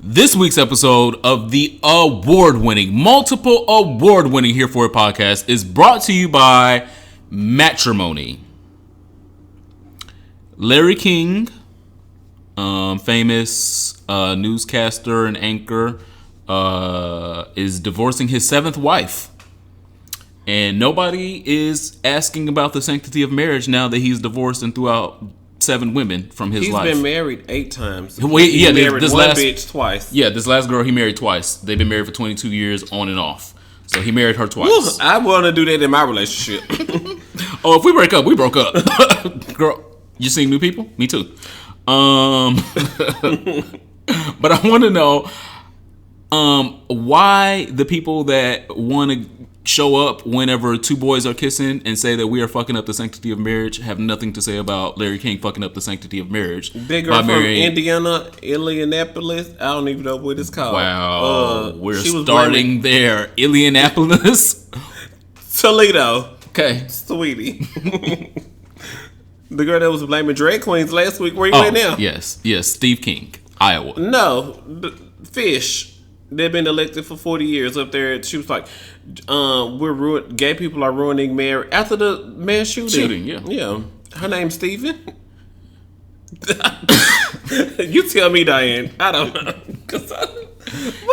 This week's episode of the multiple award-winning Here For It podcast is brought to you by Matrimony. Larry King, famous newscaster and anchor, is divorcing his 7th wife. And nobody is asking about the sanctity of marriage now that he's divorced and threw out 7 women from his life. He's been married 8 times. He married this one bitch twice. Yeah, this last girl he married twice. They've been married for 22 years on and off. So he married her twice. I want to do that in my relationship. Oh, if we break up, we broke up. Girl, you seeing new people? Me too. But I want to know why the people that want to show up whenever 2 boys are kissing and say that we are fucking up the sanctity of marriage have nothing to say about Larry King fucking up the sanctity of marriage. Big girl from Indiana, Indianapolis. I don't even know what it's called. Wow. We're starting there. Indianapolis? Toledo. Okay. Sweetie. The girl that was blaming drag queens last week. Where you at now? Yes. Steve King, Iowa. No. Fish. They've been elected for 40 years up there. She was like, gay people are ruining marriage after the mass shooting. Yeah. Her name's Steven. You tell me, Diane. I don't know.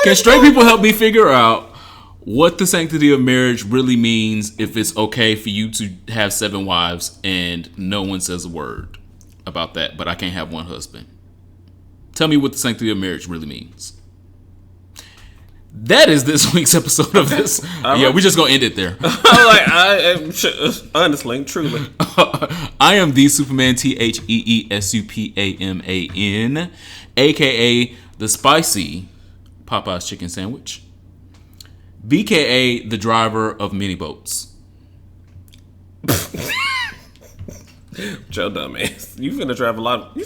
Can straight people help me figure out what the sanctity of marriage really means if it's okay for you to have 7 wives and no one says a word about that, but I can't have one husband? Tell me what the sanctity of marriage really means. That is this week's episode of this. Yeah, we're just going to end it there. Honestly, truly. I am the Superman, TheeSupaman, a.k.a. the spicy Popeye's chicken sandwich, BKA the driver of mini boats. Joe dumbass. You finna drive a lot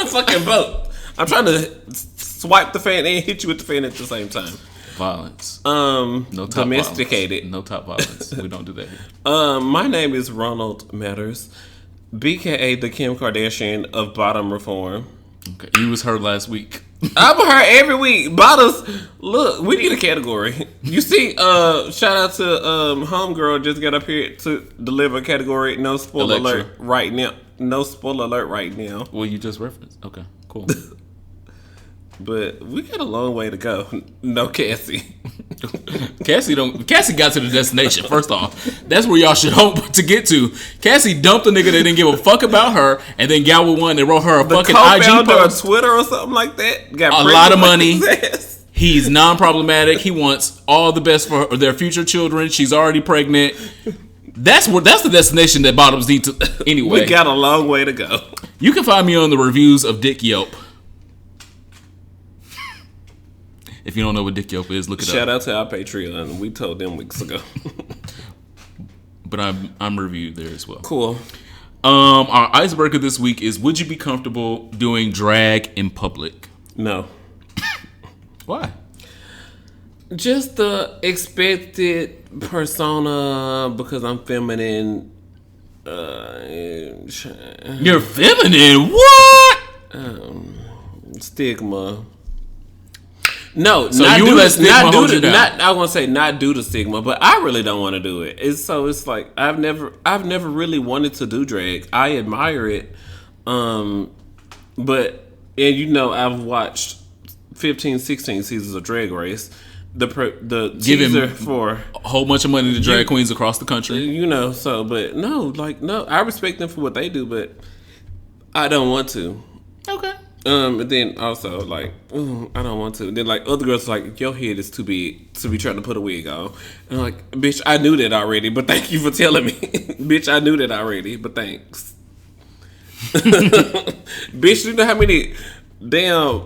of fucking boats. I'm trying to swipe the fan and hit you with the fan at the same time. Violence. No top domesticated. Violence. No top violence. We don't do that here. My name is Ronald Matters, BKA the Kim Kardashian of bottom reform. Okay, you was her last week. I'm her every week. Bottoms. Look, we need a category. You see, shout out to Homegirl just got up here to deliver a category. No spoiler alert right now. No spoiler alert right now. Well, you just referenced. Okay, cool. But we got a long way to go. No Cassie. Cassie got to the destination. First off, that's where y'all should hope to get to. Cassie dumped a nigga that didn't give a fuck about her, and then gal with one that wrote her a fucking IG post. On Twitter or something like that. Got a lot of money. He's non-problematic. He wants all the best for their future children. She's already pregnant. That's the destination that bottoms need to. Anyway, we got a long way to go. You can find me on the reviews of Dick Yelp. If you don't know what Dick Yelp is, look it up. Shout out to our Patreon. We told them weeks ago. But I'm reviewed there as well. Cool. Our icebreaker this week is: would you be comfortable doing drag in public? No. Why? Just the expected persona because I'm feminine. You're feminine? What? Stigma. No, so not you due, let stigma hold you down. I want to say not due to stigma, but I really don't want to do it. It's like I've never really wanted to do drag. I admire it, but I've watched 15, 16 seasons of Drag Race. The teaser for a whole bunch of money to drag queens across the country. But no, I respect them for what they do, but I don't want to. Okay. And then also I don't want to. And then other girls are like, your head is too big to be trying to put a wig on. And I'm like, bitch, I knew that already, but thank you for telling me. Bitch, I knew that already, but thanks. Bitch, you know how many damn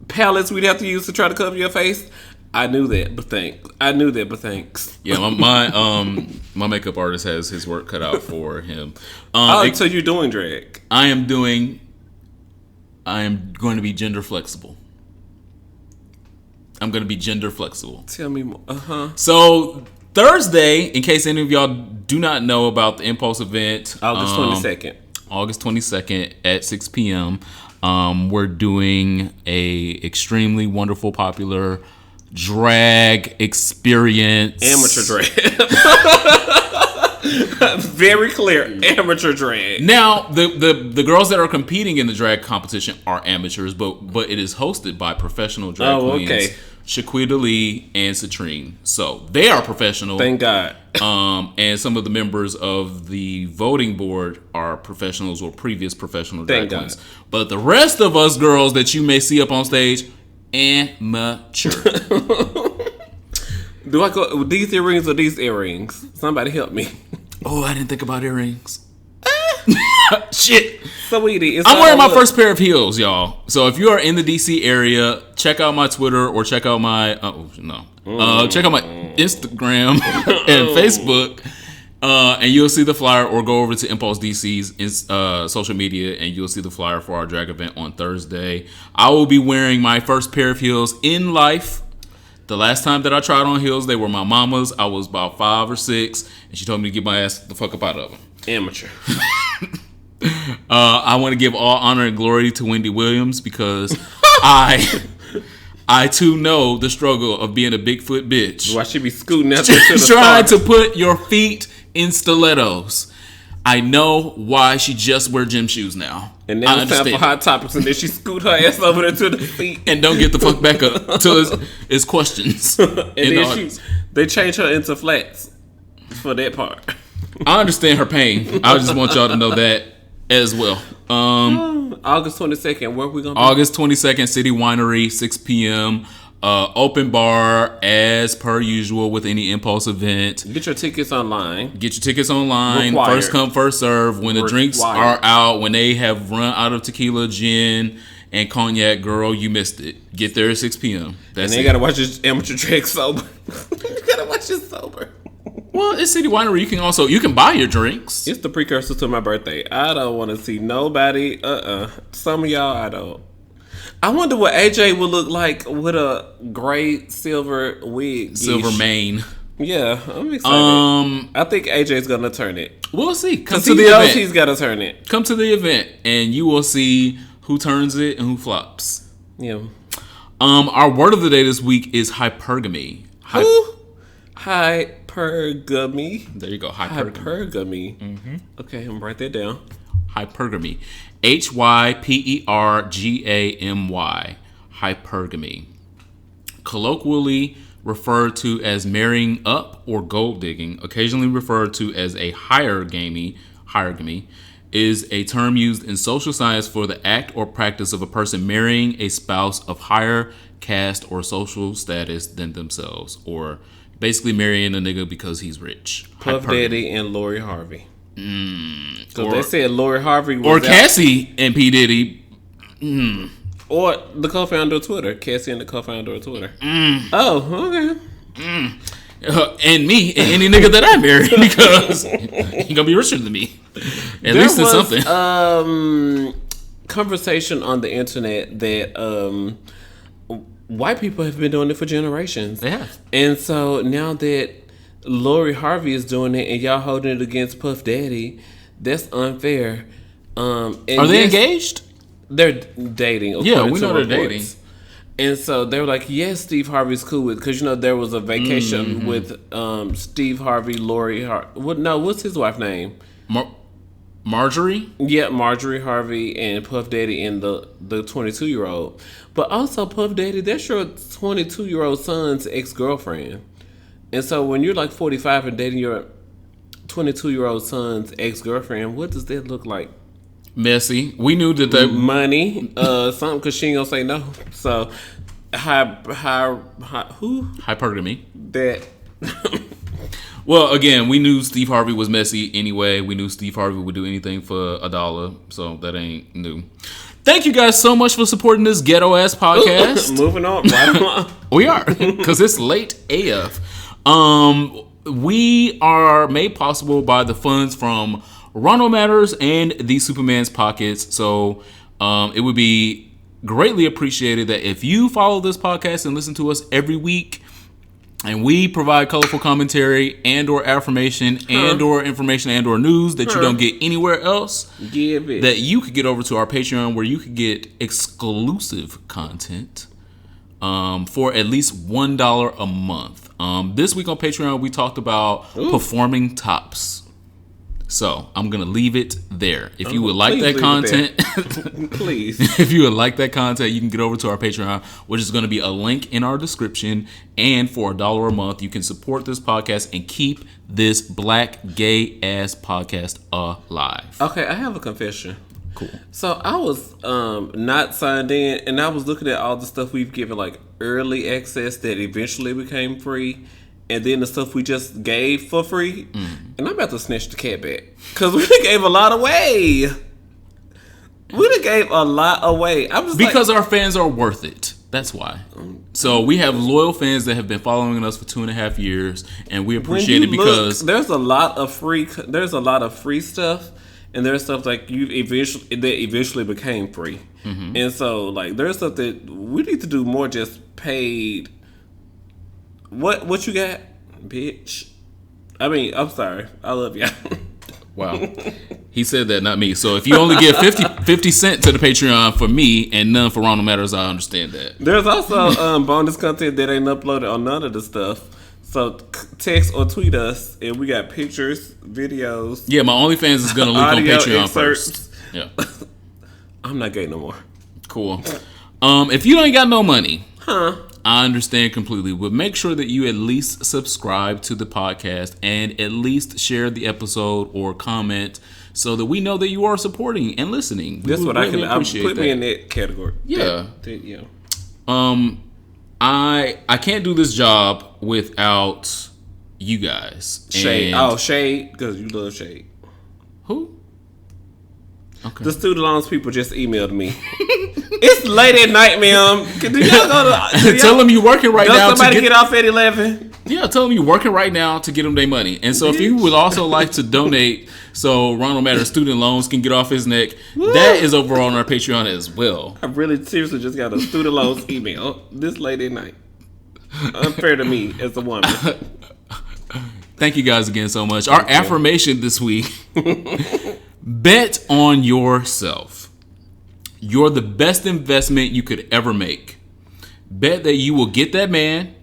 palettes we'd have to use to try to cover your face? I knew that, but thanks. Yeah, my makeup artist has his work cut out for him. So you're doing drag? I am going to be gender flexible. I'm going to be gender flexible. Tell me more. So Thursday, in case any of y'all do not know about the Impulse event, August 22nd. August 22nd at 6 p.m. We're doing a extremely wonderful, popular drag experience. Amateur drag. Very clear, amateur drag. Now, the girls that are competing in the drag competition are amateurs, but it is hosted by professional drag queens. Okay. Shaquita Lee and Citrine. So they are professional. Thank God. And some of the members of the voting board are professionals or previous professional drag queens. But the rest of us girls that you may see up on stage, amateur. Do I go with these earrings or these earrings? Somebody help me. Oh, I didn't think about earrings. Shit. Sweetie, I'm wearing my first pair of heels, y'all. So if you are in the DC area, check out my Twitter or check out my check out my Instagram and Facebook, and you'll see the flyer. Or go over to Impulse DC's social media, and you'll see the flyer for our drag event on Thursday. I will be wearing my first pair of heels in life. The last time that I tried on heels, they were my mama's. I was about 5 or 6, and she told me to get my ass the fuck up out of them. Amateur. I want to give all honor and glory to Wendy Williams because I too know the struggle of being a Bigfoot bitch. Why she be scooting out there to the trying to put your feet in stilettos. I know why she just wear gym shoes now. And then it's time for Hot Topics, and then she scoot her ass over there to the feet. And don't get the fuck back up till it's questions. And then they change her into flats for that part. I understand her pain. I just want y'all to know that as well. August 22nd, where we going to be? August 22nd, City Winery, 6 p.m. Open bar as per usual with any Impulse event. Get your tickets online. Required. First come, first serve. When the drinks are out, when they have run out of tequila, gin, and cognac, girl, you missed it. Get there at 6 p.m. That's and then you got to watch this amateur drag sober. You got to watch it sober. Well, it's City Winery. You can buy your drinks. It's the precursor to my birthday. I don't want to see nobody. Some of y'all, I don't. I wonder what AJ would look like with a gray silver wig. Silver mane. Yeah, I'm excited. I think AJ's gonna turn it. We'll see. Come to the event. He's gotta turn it. Come to the event, and you will see who turns it and who flops. Yeah. Our word of the day this week is hypergamy. Who? Hypergamy. There you go. Hypergamy. Mm-hmm. Okay, I'm gonna write that down. Hypergamy. Hypergamy. Hypergamy. Colloquially referred to as marrying up or gold digging, occasionally referred to as a hierogamy, is a term used in social science for the act or practice of a person marrying a spouse of higher caste or social status than themselves, or basically marrying a nigga because he's rich. Puff Daddy and Lori Harvey. So they said Lori Harvey was or Cassie and P. Diddy. Or the co-founder of Twitter. Cassie and the co-founder of Twitter. Oh, okay. And me and any nigga that I marry because he gonna be richer than me. At least in something. Conversation on the internet that white people have been doing it for generations. They have. And so now that Lori Harvey is doing it and y'all holding it against Puff Daddy, that's unfair. Are they engaged? They're dating. Yeah, we know they're dating. And so they were like, yes, Steve Harvey's cool with, because there was a vacation with Steve Harvey, Lori Harvey. What's his wife's name? Marjorie? Yeah, Marjorie Harvey and Puff Daddy and the 22-year-old. But also Puff Daddy, that's your 22-year-old son's ex-girlfriend. And so when you're like 45 and dating your 22-year-old son's ex-girlfriend, what does that look like? Messy. We knew that the money, something, because she ain't gonna say no. So, who? Hypergamy. That. Well, again, we knew Steve Harvey was messy anyway. We knew Steve Harvey would do anything for $1, so that ain't new. Thank you guys so much for supporting this ghetto ass podcast. Moving on, right along. We are, because it's late AF. We are made possible by the funds from Ronald Matters and the Superman's Pockets. So it would be greatly appreciated that if you follow this podcast and listen to us every week, And we provide colorful commentary and or affirmation and or information and or news that you don't get anywhere else. Give it. That you could get over to our Patreon, where you could get exclusive content for at least $1 a month. This week on Patreon, we talked about performing tops. So I'm gonna leave it there. If you would like that content, please. If you would like that content, you can get over to our Patreon, which is going to be a link in our description. And for $1 a month, you can support this podcast and keep this black gay ass podcast alive. Okay, I have a confession. Cool. So I was not signed in, and I was looking at all the stuff we've given like early access that eventually became free. And then the stuff we just gave for free. And I'm about to snatch the cat back. Because we done gave a lot away. We done gave a lot away. I'm just because our fans are worth it. That's why. So we have loyal fans that have been following us for 2.5 years. And we appreciate it because... there's a lot of free stuff. And there's stuff like that eventually became free. Mm-hmm. And so like there's stuff that we need to do more just paid... What you got, bitch? I mean, I'm sorry. I love y'all. Wow. He said that, not me. So if you only give 50 cents to the Patreon for me and none for Ronald Matters, I understand that. There's also bonus content that ain't uploaded on none of the stuff. So text or tweet us, and we got pictures, videos. Yeah, my OnlyFans is going to link on Patreon excerpts. first. Yeah. I'm not gay no more. Cool. If you ain't got no money... I understand completely, but make sure that you at least subscribe to the podcast and at least share the episode or comment so that we know that you are supporting and listening. That's what I can appreciate. Put me in that category. Yeah. Yeah. I can't do this job without you guys. Shade. Shade, because you love Shade. Who? Okay. The student loans people just emailed me. It's late at night, ma'am. Do y'all go to... Tell them you're working right now. Somebody get off at 11. Yeah, tell them you're working right now to get them their money. And so if you would also like to donate so Ronald Matters student loans can get off his neck, that is over on our Patreon as well. I really seriously just got a student loans email this late at night. Unfair to me as a woman. Thank you guys again so much. Our affirmation this week... Bet on yourself. You're the best investment you could ever make. Bet that you will get that man,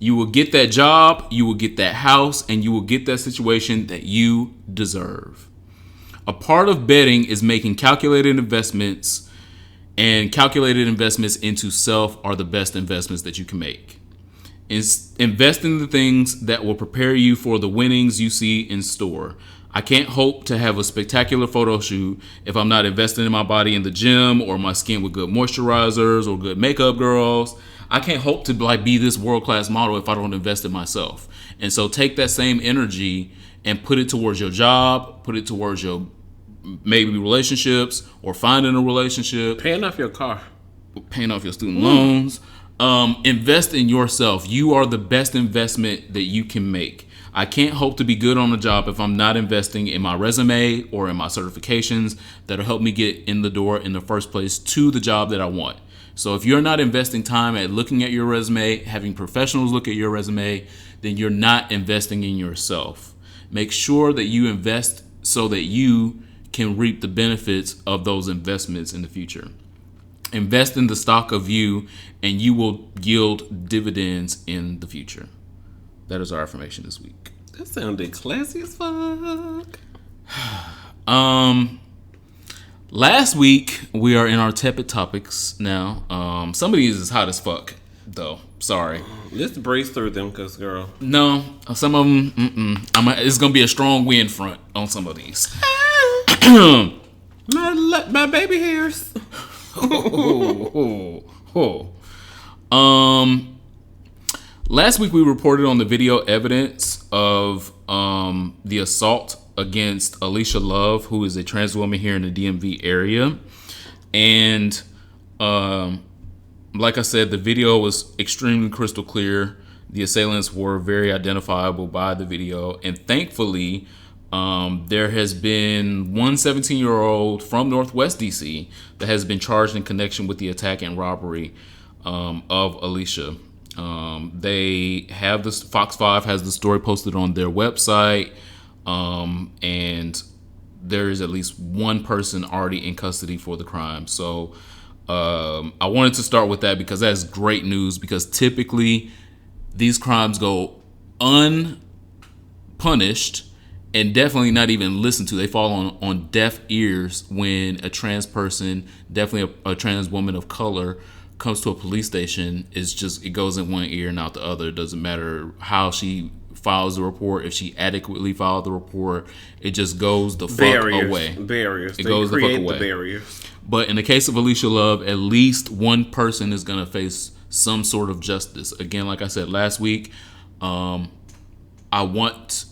you will get that job, you will get that house, and you will get that situation that you deserve. A part of betting is making calculated investments, and calculated investments into self are the best investments that you can make. Invest in the things that will prepare you for the winnings you see in store. I can't hope to have a spectacular photo shoot if I'm not investing in my body in the gym or my skin with good moisturizers or good makeup girls. I can't hope to be this world-class model if I don't invest in myself. And so take that same energy and put it towards your job, put it towards your maybe relationships or finding a relationship. Paying off your car. Paying off your student loans. Invest in yourself. You are the best investment that you can make. I can't hope to be good on the job if I'm not investing in my resume or in my certifications that'll help me get in the door in the first place to the job that I want. So if you're not investing time at looking at your resume, having professionals look at your resume, then you're not investing in yourself. Make sure that you invest so that you can reap the benefits of those investments in the future. Invest in the stock of you, and you will yield dividends in the future. That is our affirmation this week. That sounded classy as fuck. Last week, we are in our tepid topics now. Some of these is hot as fuck, though. Sorry. Let's breeze through them, because, girl. No, some of them, it's going to be a strong wind front on some of these. my baby hairs. Last week we reported on the video evidence of the assault against Alicia Love, who is a trans woman here in the DMV area. And like I said, the video was extremely crystal clear. The assailants were very identifiable by the video. And thankfully, there has been one 17-year-old from Northwest DC that has been charged in connection with the attack and robbery of Alicia. They have this. Fox 5 has the story posted on their website, and there is at least one person already in custody for the crime. So I wanted to start with that because that's great news. Because typically these crimes go unpunished and definitely not even listened to. They fall on deaf ears when a trans person, definitely a trans woman of color, comes to a police station. It goes in one ear and out the other. It doesn't matter how she files the report. If she adequately filed the report, it just goes the fuck away. Barriers. It goes the fuck away. Barriers. But in the case of Alicia Love, at least one person is going to face some sort of justice. Again, like I said last week, I want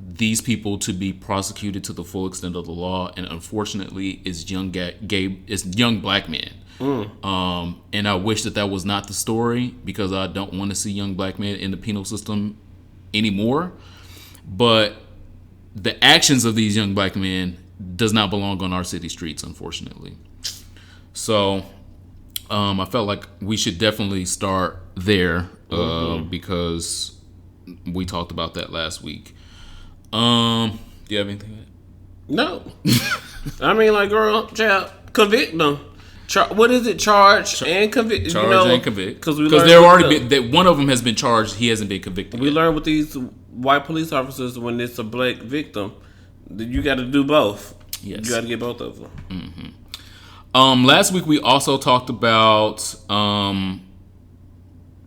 these people to be prosecuted to the full extent of the law, and unfortunately, it's young black men. And I wish that was not the story, because I don't want to see young black men in the penal system anymore. But the actions of these young black men does not belong on our city streets, unfortunately. So I felt like we should definitely start there, because we talked about that last week. Do you have anything? No. I mean, like, girl, child, convict them. What is it? Charge and convict. Charge and convict. Because one of them has been charged. He hasn't been convicted. We learned with these white police officers, when it's a black victim, that you got to do both. Yes. You got to get both of them. Mm-hmm. Last week we also talked about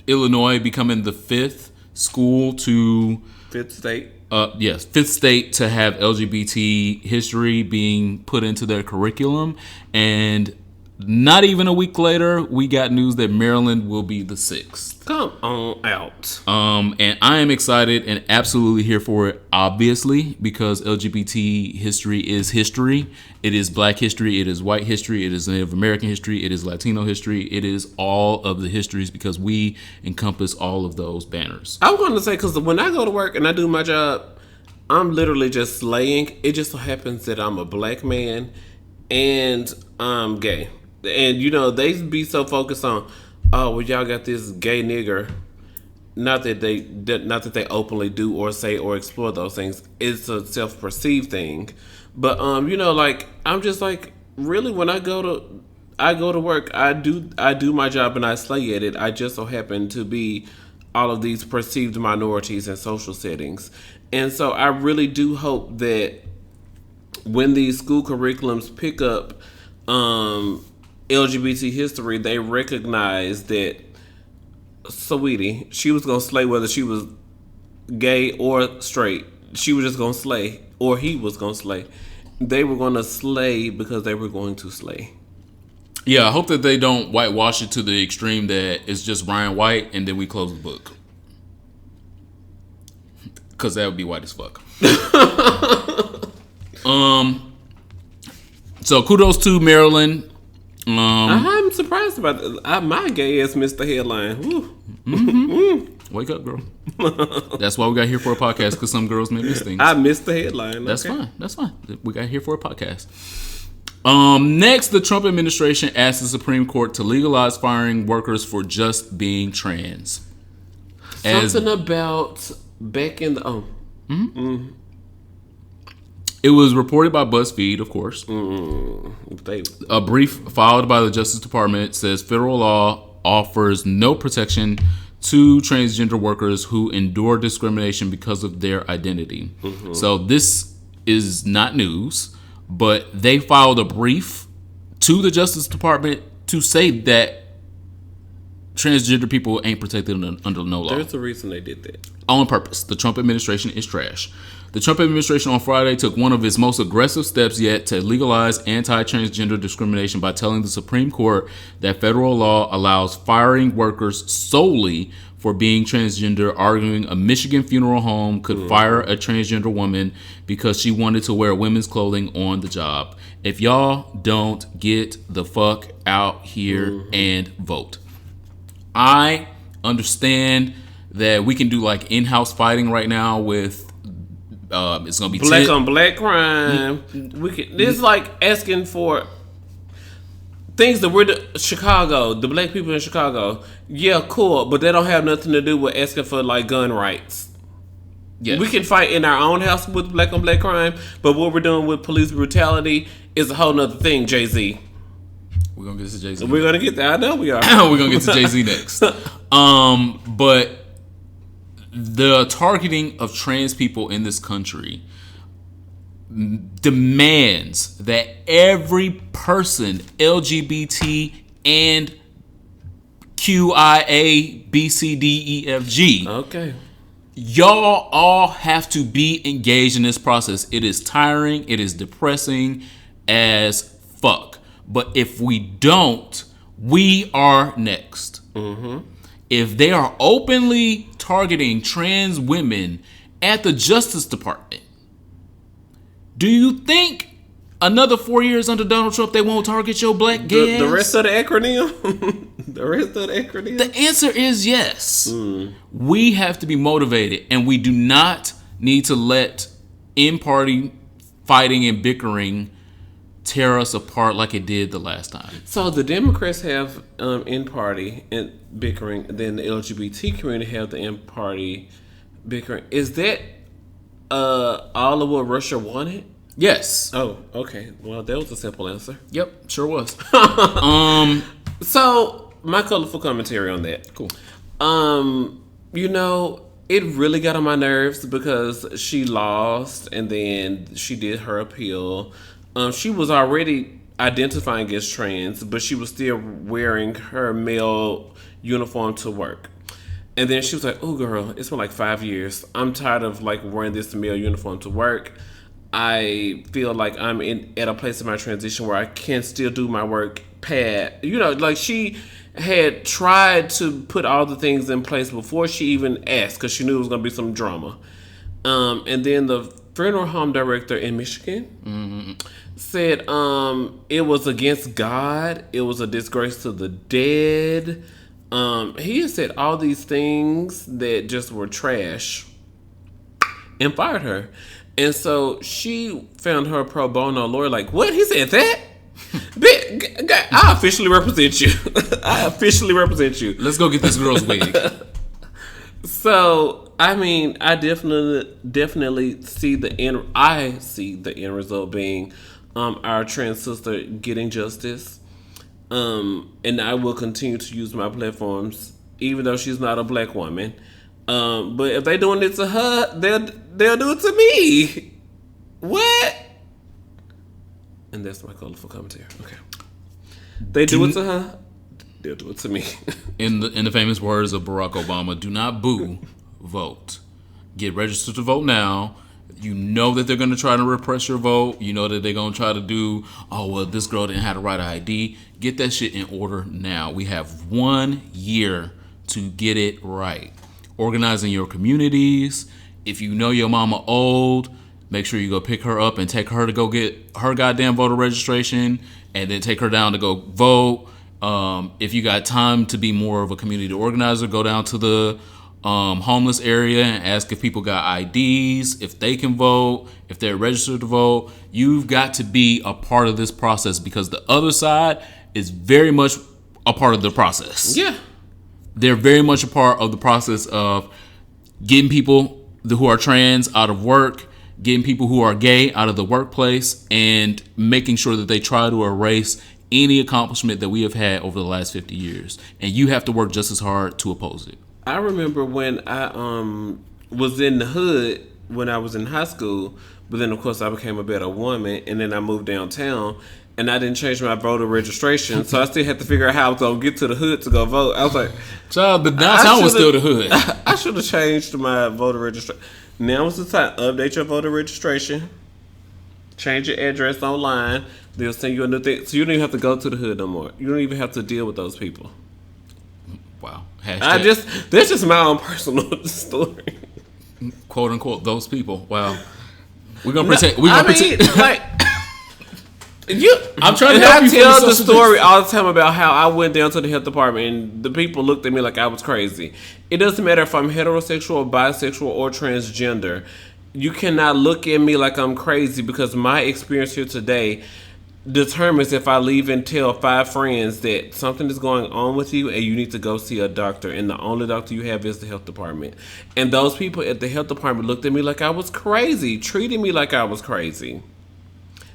Illinois becoming the fifth state. Fifth state to have LGBT history being put into their curriculum. And not even a week later, we got news that Maryland will be the sixth. Come on out. And I am excited and absolutely here for it, obviously, because LGBT history is history. It is black history. It is white history. It is Native American history. It is Latino history. It is all of the histories, because we encompass all of those banners. I was going to say, because when I go to work and I do my job, I'm literally just slaying. It just so happens that I'm a black man and I'm gay. And, they be so focused on, oh, well, y'all got this gay nigger. Not that they openly do or say or explore those things. It's a self-perceived thing. But, like, I'm just like, really, when I go to work, I do my job and I slay at it. I just so happen to be all of these perceived minorities in social settings. And so I really do hope that when these school curriculums pick up LGBT history, they recognize that, sweetie, she was going to slay whether she was gay or straight. She was just going to slay, or he was going to slay. They were going to slay because they were going to slay. Yeah, I hope that they don't whitewash it to the extreme that it's just Ryan White and then we close the book. Because that would be white as fuck. So kudos to Maryland. I'm surprised about that. My gay ass missed the headline. Wake up, girl. That's why we got here for a podcast, because some girls may miss things. I missed the headline. That's fine. We got here for a podcast. Next, the Trump administration asked the Supreme Court to legalize firing workers for just being trans. Something about back in the It was reported by BuzzFeed, of course. A brief filed by the Justice Department says federal law offers no protection to transgender workers who endure discrimination because of their identity. So this is not news, but they filed a brief to the Justice Department to say that transgender people ain't protected under no law. There's a reason they did that. On purpose. The Trump administration is trash. The Trump administration on Friday took one of its most aggressive steps yet to legalize anti-transgender discrimination by telling the Supreme Court that federal law allows firing workers solely for being transgender, arguing a Michigan funeral home could fire a transgender woman because she wanted to wear women's clothing on the job. If y'all don't get the fuck out here and vote. I understand that we can do like in-house fighting right now with it's gonna be black on black crime. We can. This is like asking for things that we're Chicago, the black people in Chicago, yeah, cool, but they don't have nothing to do with asking for like gun rights. Yes. We can fight in our own house with black on black crime, but what we're doing with police brutality is a whole nother thing, Jay-Z. We're gonna get to Jay-Z. We're gonna get there. I know we are. We're gonna get to Jay-Z next. But the targeting of trans people in this country demands that every person, LGBT and QIA, B, C, D, E, F, G. Okay. Y'all all have to be engaged in this process. It is tiring. It is depressing as fuck. But if we don't, we are next. Mm-hmm. If they are openly targeting trans women at the Justice Department, do you think another 4 years under Donald Trump they won't target your black gay the rest of the acronym? The rest of the acronym? The answer is yes. We have to be motivated, and we do not need to let in-party fighting and bickering tear us apart like it did the last time. So the Democrats have in-party and bickering, then the LGBT community have the in-party bickering. Is that all of what Russia wanted? Yes. Oh, okay. Well, that was a simple answer. Yep, sure was. So my colorful commentary on that. Cool. You know, it really got on my nerves because she lost and then she did her appeal. She was already identifying as trans, but she was still wearing her male uniform to work. And then she was like, "Oh, girl, it's been like 5 years. I'm tired of like wearing this male uniform to work. I feel like I'm at a place in my transition where I can still do my work you know, like she had tried to put all the things in place before she even asked because she knew it was going to be some drama. And then the funeral home director in Michigan said it was against God. It was a disgrace to the dead. He had said all these things that just were trash and fired her. And so she found her pro bono lawyer like, what? He said that? I officially represent you. I officially represent you. Let's go get this girl's wig. So, I mean, I definitely see the end. I see the end result being our trans sister getting justice. And I will continue to use my platforms, even though she's not a black woman. But if they're doing it to her, they'll do it to me. What? And that's my colorful commentary. Okay. They do it to her, they'll do it to me. In the famous words of Barack Obama, do not boo, vote. Get registered to vote now. You know that they're going to try to repress your vote. You know that they're going to try to do, oh, well, this girl didn't have the right ID. Get that shit in order now. We have 1 year to get it right. Organizing your communities. If you know your mama old, make sure you go pick her up and take her to go get her goddamn voter registration and then take her down to go vote. If you got time to be more of a community organizer, go down to the homeless area and ask if people got IDs, if they can vote, if they're registered to vote. You've got to be a part of this process because the other side is very much a part of the process. Yeah. They're very much a part of the process of getting people who are trans out of work, getting people who are gay out of the workplace, and making sure that they try to erase any accomplishment that we have had over the last 50 years. And you have to work just as hard to oppose it. I remember when I was in the hood when I was in high school, but then of course I became a better woman, and then I moved downtown, and I didn't change my voter registration, so I still had to figure out how I was gonna get to the hood to go vote. I was like, child, the downtown was still the hood. I should have changed my voter registration. Now is the time. Update your voter registration. Change your address online. They'll send you a new thing, so you don't even have to go to the hood no more. You don't even have to deal with those people. Wow. That's just my own personal story. Quote unquote, those people. Wow. We're gonna pretend. Like, I'm trying to help you. I tell the story all the time about how I went down to the health department and the people looked at me like I was crazy. It doesn't matter if I'm heterosexual, bisexual, or transgender. You cannot look at me like I'm crazy because my experience here today determines if I leave and tell 5 friends that something is going on with you and you need to go see a doctor, and the only doctor you have is the health department. And those people at the health department looked at me like I was crazy, treated me like I was crazy.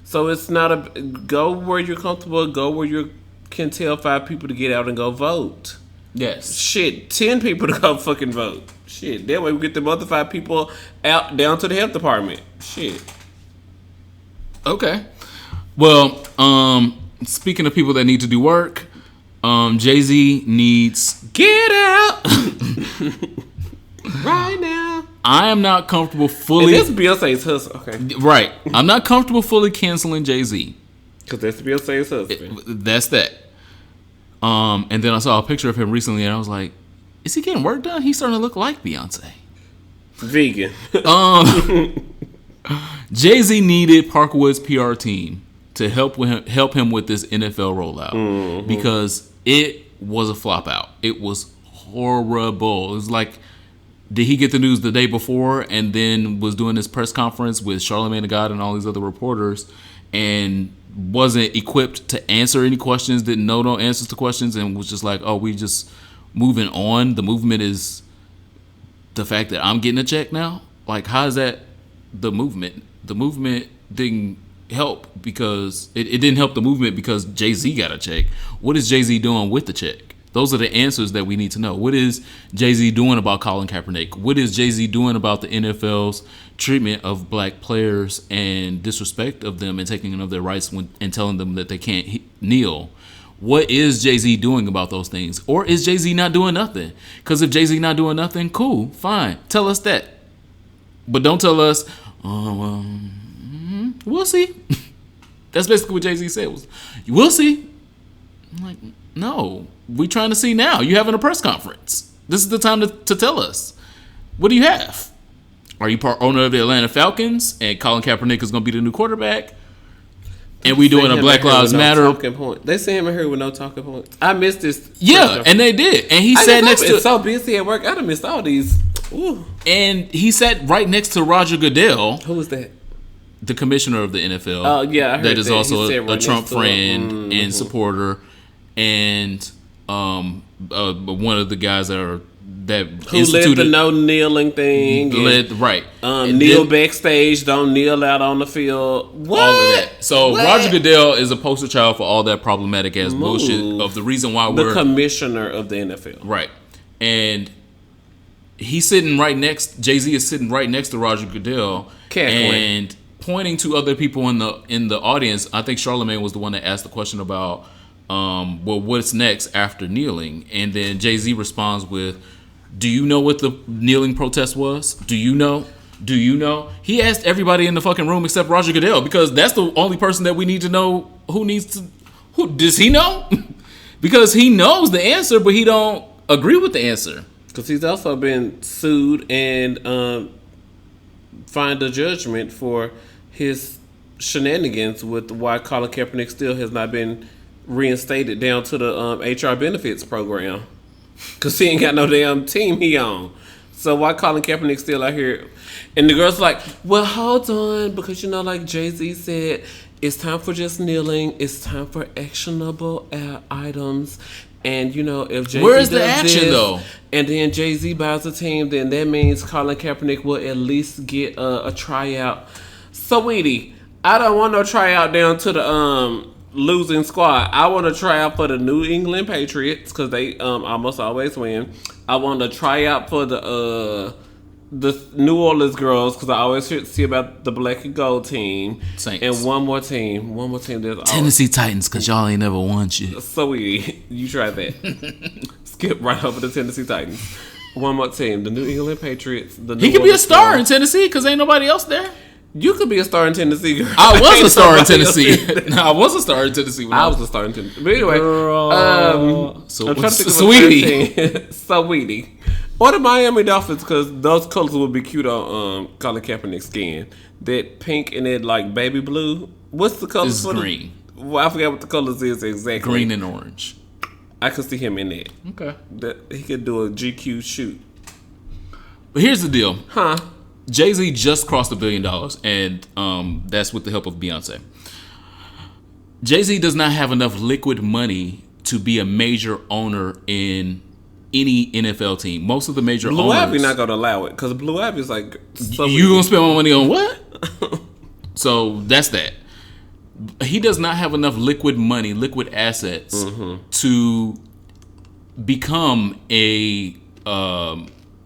So it's not a go where you're comfortable, go where you can tell 5 people to get out and go vote. Yes. Shit, 10 people to go fucking vote. Shit, that way we get the other 5 people out down to the health department. Shit. Okay. Well, speaking of people that need to do work, Jay-Z needs get out right now. I am not comfortable fully. And that's Beyonce's husband. Okay. Right. I'm not comfortable fully canceling Jay-Z. Because that's Beyonce's husband. That's that. And then I saw a picture of him recently, and I was like, "Is he getting work done? He's starting to look like Beyonce." Vegan. Jay-Z needed Parkwood's PR team to help him with this NFL rollout because it was a flop out. It was horrible. It was like, did he get the news the day before and then was doing this press conference with Charlamagne the God and all these other reporters and wasn't equipped to answer any questions, didn't know no answers to questions, and was just like, oh, we just moving on. The movement is the fact that I'm getting a check now. Like, how is that the movement? The movement didn't help because it didn't help the movement because Jay-Z got a check. What is Jay-Z doing with the check? Those are the answers that we need to know. What is Jay-Z doing about Colin Kaepernick? What is Jay-Z doing about the NFL's treatment of black players and disrespect of them and taking of their rights and telling them that they can't kneel? What is Jay-Z doing about those things? Or is Jay-Z not doing nothing? Because if Jay-Z not doing nothing, cool, fine. Tell us that. But don't tell us, we'll see. That's basically what Jay-Z said was, we'll see. I'm like, no, we trying to see now. You having a press conference. This is the time to tell us. What do you have? Are you part owner of the Atlanta Falcons and Colin Kaepernick is going to be the new quarterback? And we doing a Black Lives Matter. They sent him in here with no talking points. I missed this. Yeah, and they did. And he sat next to. It's so busy at work. I'd have missed all these. Ooh. And he sat right next to Roger Goodell. Who was that? The commissioner of the NFL. Oh, yeah, I heard that is that. Also a Trump friend and supporter, and one of the guys who led the no kneeling thing. Right. Kneel backstage, don't kneel out on the field. What? All of that. So Roger Goodell is a poster child for all that problematic ass bullshit of the reason why we're the commissioner of the NFL. Right. And he's sitting right next. Jay-Z is sitting right next to Roger Goodell and pointing to other people in the audience. I think Charlamagne was the one that asked the question about, well, what's next after kneeling? And then Jay-Z responds with, do you know what the kneeling protest was? Do you know? Do you know? He asked everybody in the fucking room except Roger Goodell because that's the only person that we need to know who does he know? Because he knows the answer, but he don't agree with the answer. Because he's also been sued and fined a judgment for his shenanigans with why Colin Kaepernick still has not been reinstated down to the HR benefits program. Because he ain't got no damn team he on. So why Colin Kaepernick still out here? And the girl's like, well, hold on. Because, like Jay-Z said, it's time for just kneeling. It's time for actionable items. And, if Jay-Z where's the action, though? And then Jay-Z buys a team, then that means Colin Kaepernick will at least get a tryout. Sweetie, I don't want no tryout down to the losing squad. I want to try out for the New England Patriots because they almost always win. I want to try out for the New Orleans girls because I always see about the black and gold team. Saints. And one more team. There's Tennessee Titans because y'all ain't never won shit. So you try that. Skip right over the Tennessee Titans. One more team, the New England Patriots. He could be a star in Tennessee because ain't nobody else there. You could be a star in Tennessee, girl. I was a star in Tennessee. I was a star in Tennessee. I was a star in Tennessee. But anyway, I'm trying to think of Sweetie. Sweetie. Or the Miami Dolphins, because those colors would be cute on Colin Kaepernick's skin. That pink and that like baby blue. What's the colors? It's green. Well, I forgot what the colors is exactly. Green and orange. I could see him in that. Okay. He could do a GQ shoot. But here's the deal. Huh? Jay-Z just crossed $1 billion, and that's with the help of Beyonce. Jay-Z does not have enough liquid money to be a major owner in any NFL team. Most of the major Blue owners... Ivy not going to allow it because Blue Ivy is like... You going to spend my money on what? So that's that. He does not have enough liquid money, liquid assets to become a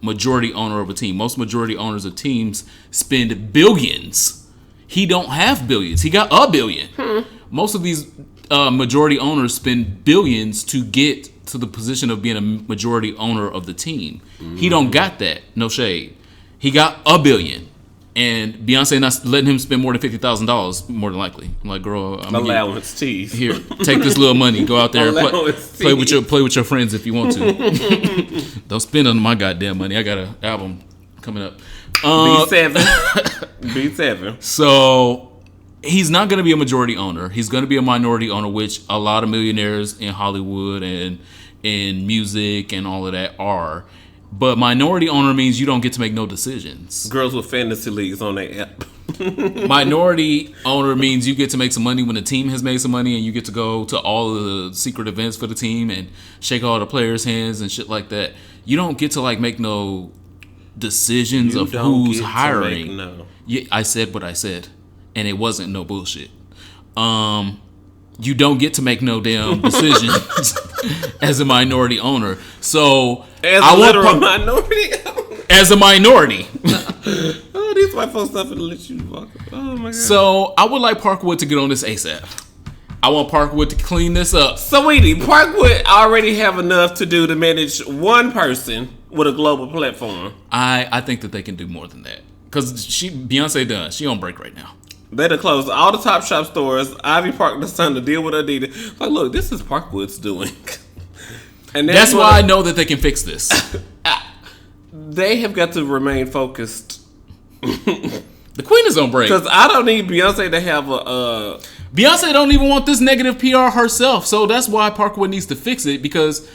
majority owner of a team. Most majority owners of teams spend billions. He don't have billions. He got $1 billion. Most of these majority owners spend billions to get to the position of being a majority owner of the team. He don't got that. No shade. He got $1 billion. And Beyonce not letting him spend more than $50,000, more than likely. I'm like, girl, I'm allowance tease. Here, take this little money, go out there and play with your friends if you want to. Don't spend on my goddamn money. I got an album coming up. B7. So he's not going to be a majority owner. He's going to be a minority owner, which a lot of millionaires in Hollywood and in music and all of that are. But minority owner means you don't get to make no decisions. Girls with fantasy leagues on their app. Minority owner means you get to make some money when the team has made some money, and you get to go to all of the secret events for the team and shake all the players' hands and shit like that. You don't get to make no decisions of who's hiring. Yeah, I said what I said, and it wasn't no bullshit. You don't get to make no damn decisions as a minority owner. So as a literal minority owner. As a minority. Oh, these white folks not gonna let you walk. Oh my god. So I would like Parkwood to get on this ASAP. I want Parkwood to clean this up. Sweetie, Parkwood already have enough to do to manage one person with a global platform. I think that they can do more than that. Because Beyonce done. She on break right now. They done closed all the Topshop stores. Ivy Park the son to deal with Adidas. Like, look, this is Parkwood's doing. And that's why I know that they can fix this. They have got to remain focused. The queen is on break. Because I don't need Beyonce to have a... Beyonce don't even want this negative PR herself. So that's why Parkwood needs to fix it. Because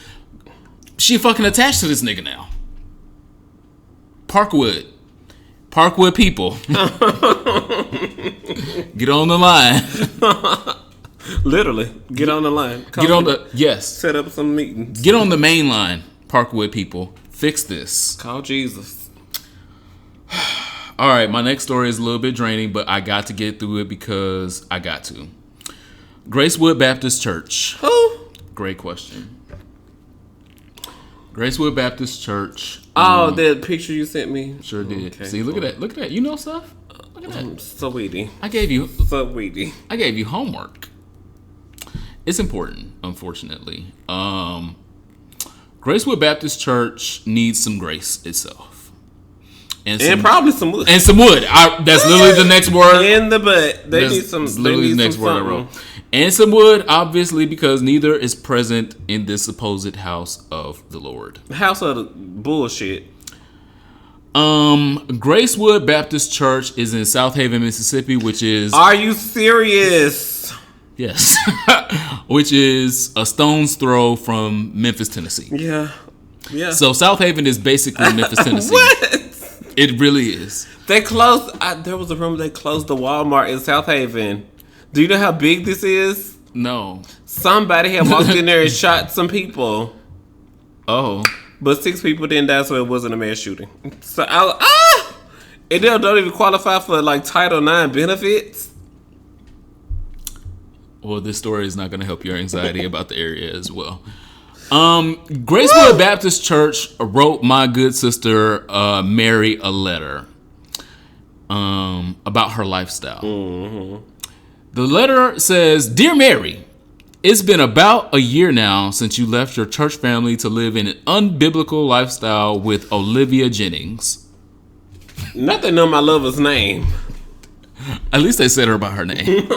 she fucking attached to this nigga now. Parkwood people. Get on the line. Literally. Get on the line. Yes. Set up some meetings. Get on the main line, Parkwood people. Fix this. Call Jesus. All right, my next story is a little bit draining, but I got to get through it because I got to. Gracewood Baptist Church. Who? Great question. Gracewood Baptist Church. Oh, that picture you sent me? Sure did. Okay, see, look at that. Look at that. You know stuff? Look at that. Sweetie. I gave you homework. It's important, unfortunately. Gracewood Baptist Church needs some grace itself. And probably some wood. And some wood. That's literally the next word. In the butt. They need some. Literally the next word I wrote. And some wood, obviously, because neither is present in this supposed house of the Lord. House of the bullshit. Gracewood Baptist Church is in Southaven, Mississippi, which is... Are you serious? Yes. Which is a stone's throw from Memphis, Tennessee. Yeah. So Southaven is basically Memphis, Tennessee. What? It really is. They closed... there was a rumor they closed the Walmart in Southaven. Do you know how big this is? No. Somebody had walked in there and shot some people. Oh. But 6 people didn't die, so it wasn't a mass shooting. So and they don't even qualify for Title IX benefits. Well, this story is not going to help your anxiety about the area as well. Gracewood Baptist Church wrote my good sister Mary a letter about her lifestyle. Mm-hmm. The letter says, "Dear Mary, it's been about a year now since you left your church family to live in an unbiblical lifestyle with Olivia Jennings." Not that know my lover's name. At least they said her by her name.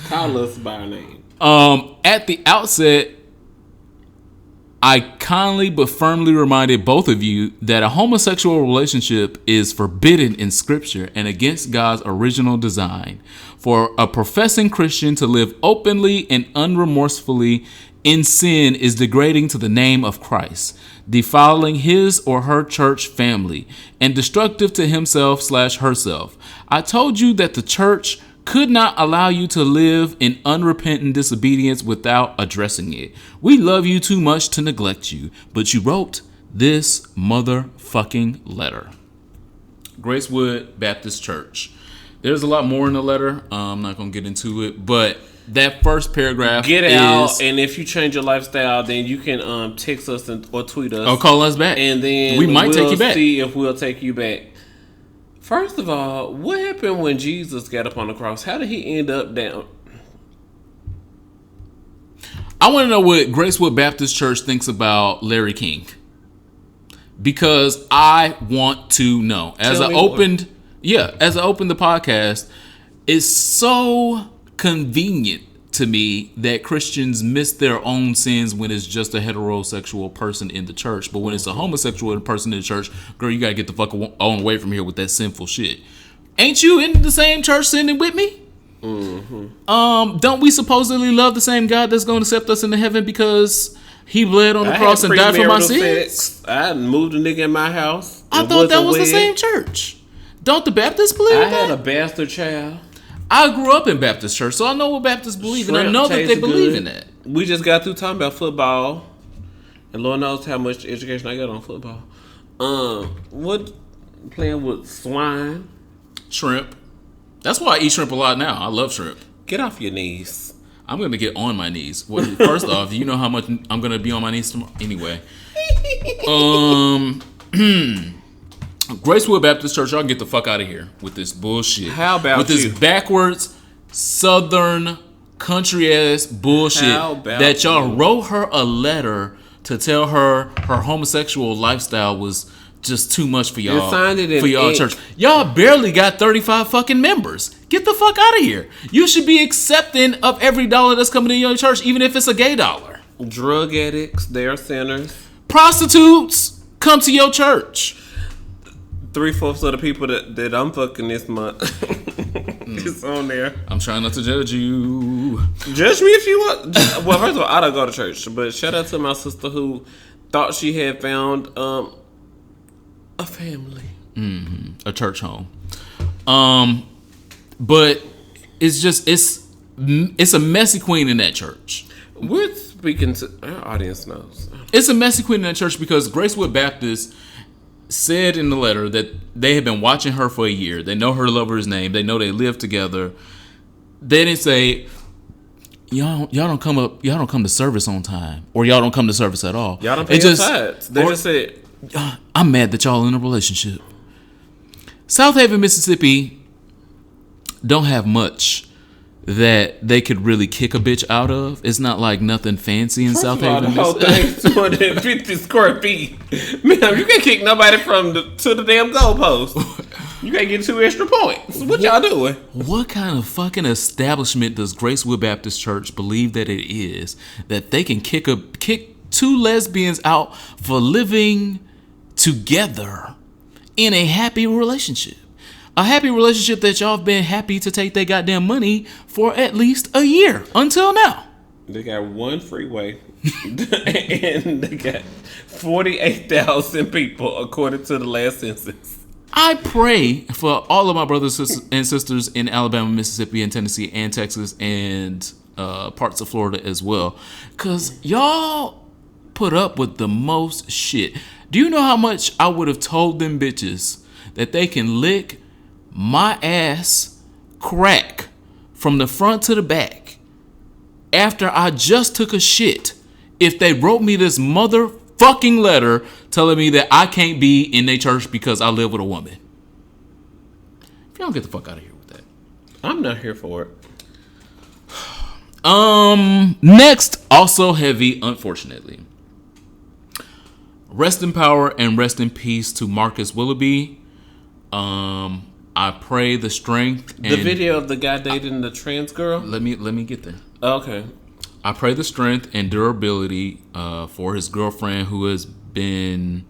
Call us by her name. At the outset, I kindly but firmly reminded both of you that a homosexual relationship is forbidden in Scripture and against God's original design. For a professing Christian to live openly and unremorsefully in sin is degrading to the name of Christ, defiling his or her church family, and destructive to himself/herself. I told you that the church could not allow you to live in unrepentant disobedience without addressing it. We love you too much to neglect you, but you wrote this motherfucking letter. Gracewood Baptist Church. There's a lot more in the letter. I'm not going to get into it, but that first paragraph Get out, and if you change your lifestyle, then you can text us or tweet us. Or call us back. And then we might take you back. See if we'll take you back. First of all, what happened when Jesus got up on the cross? How did he end up down? I want to know what Gracewood Baptist Church thinks about Larry King. Because I want to know. As I opened the podcast, it's so convenient to me that Christians miss their own sins when it's just a heterosexual person in the church. But when it's a homosexual person in the church, girl, you gotta get the fuck on away from here with that sinful shit. Ain't you in the same church sinning with me? Mm-hmm. Don't we supposedly love the same God that's going to accept us into heaven because he bled on the cross and died for my sins? I moved a nigga in my house. I thought that was the same church. Don't the Baptists believe that? I had a bastard child. I grew up in Baptist church, so I know what Baptists believe, and I know that they believe in that. We just got through talking about football, and Lord knows how much education I got on football. What playing with swine? Shrimp. That's why I eat shrimp a lot now. I love shrimp. Get off your knees. I'm gonna get on my knees. Well, first off, you know how much I'm gonna be on my knees tomorrow. Anyway, Gracewood Baptist Church, y'all can get the fuck out of here with this bullshit. How about with this backwards Southern country ass bullshit that y'all wrote her a letter to tell her homosexual lifestyle was just too much for y'all. Signed it in for y'all ink. church. Y'all barely got 35 fucking members. Get the fuck out of here. You should be accepting of every dollar that's coming in your church, even if it's a gay dollar. Drug addicts, they're sinners. Prostitutes, come to your church. 3/4 of the people that I'm fucking this month is on there. I'm trying not to judge you. Judge me if you want. Well, first of all, I don't go to church, but shout out to my sister who thought she had found a family, a church home. But it's a messy queen in that church. We're speaking to our audience knows. It's a messy queen in that church because Gracewood Baptist said in the letter that they have been watching her for a year. They know her lover's name. They know they live together. They didn't say, y'all don't come to service on time, or y'all don't come to service at all. Y'all don't pay your tithes. They just said, I'm mad that y'all in a relationship. Southaven, Mississippi don't have much that they could really kick a bitch out of. It's not like nothing fancy in Southaven. The whole thing's 250 square feet. Man, you can't kick nobody to the damn goalpost. You can't get 2 extra points. What y'all doing? What kind of fucking establishment does Gracewood Baptist Church believe that it is that they can kick 2 lesbians out for living together in a happy relationship? A happy relationship that y'all have been happy to take their goddamn money for at least a year until now. They got 1 freeway and they got 48,000 people according to the last census. I pray for all of my brothers and sisters in Alabama, Mississippi, and Tennessee, and Texas, and parts of Florida as well. Because y'all put up with the most shit. Do you know how much I would have told them bitches that they can lick my ass crack from the front to the back after I just took a shit if they wrote me this motherfucking letter telling me that I can't be in their church because I live with a woman? If you don't get the fuck out of here with that. I'm not here for it. Next, also heavy, unfortunately. Rest in power and rest in peace to Marcus Willoughby. I pray the strength. The video of the guy dating the trans girl? Let me get there. Okay. I pray the strength and durability for his girlfriend, who has been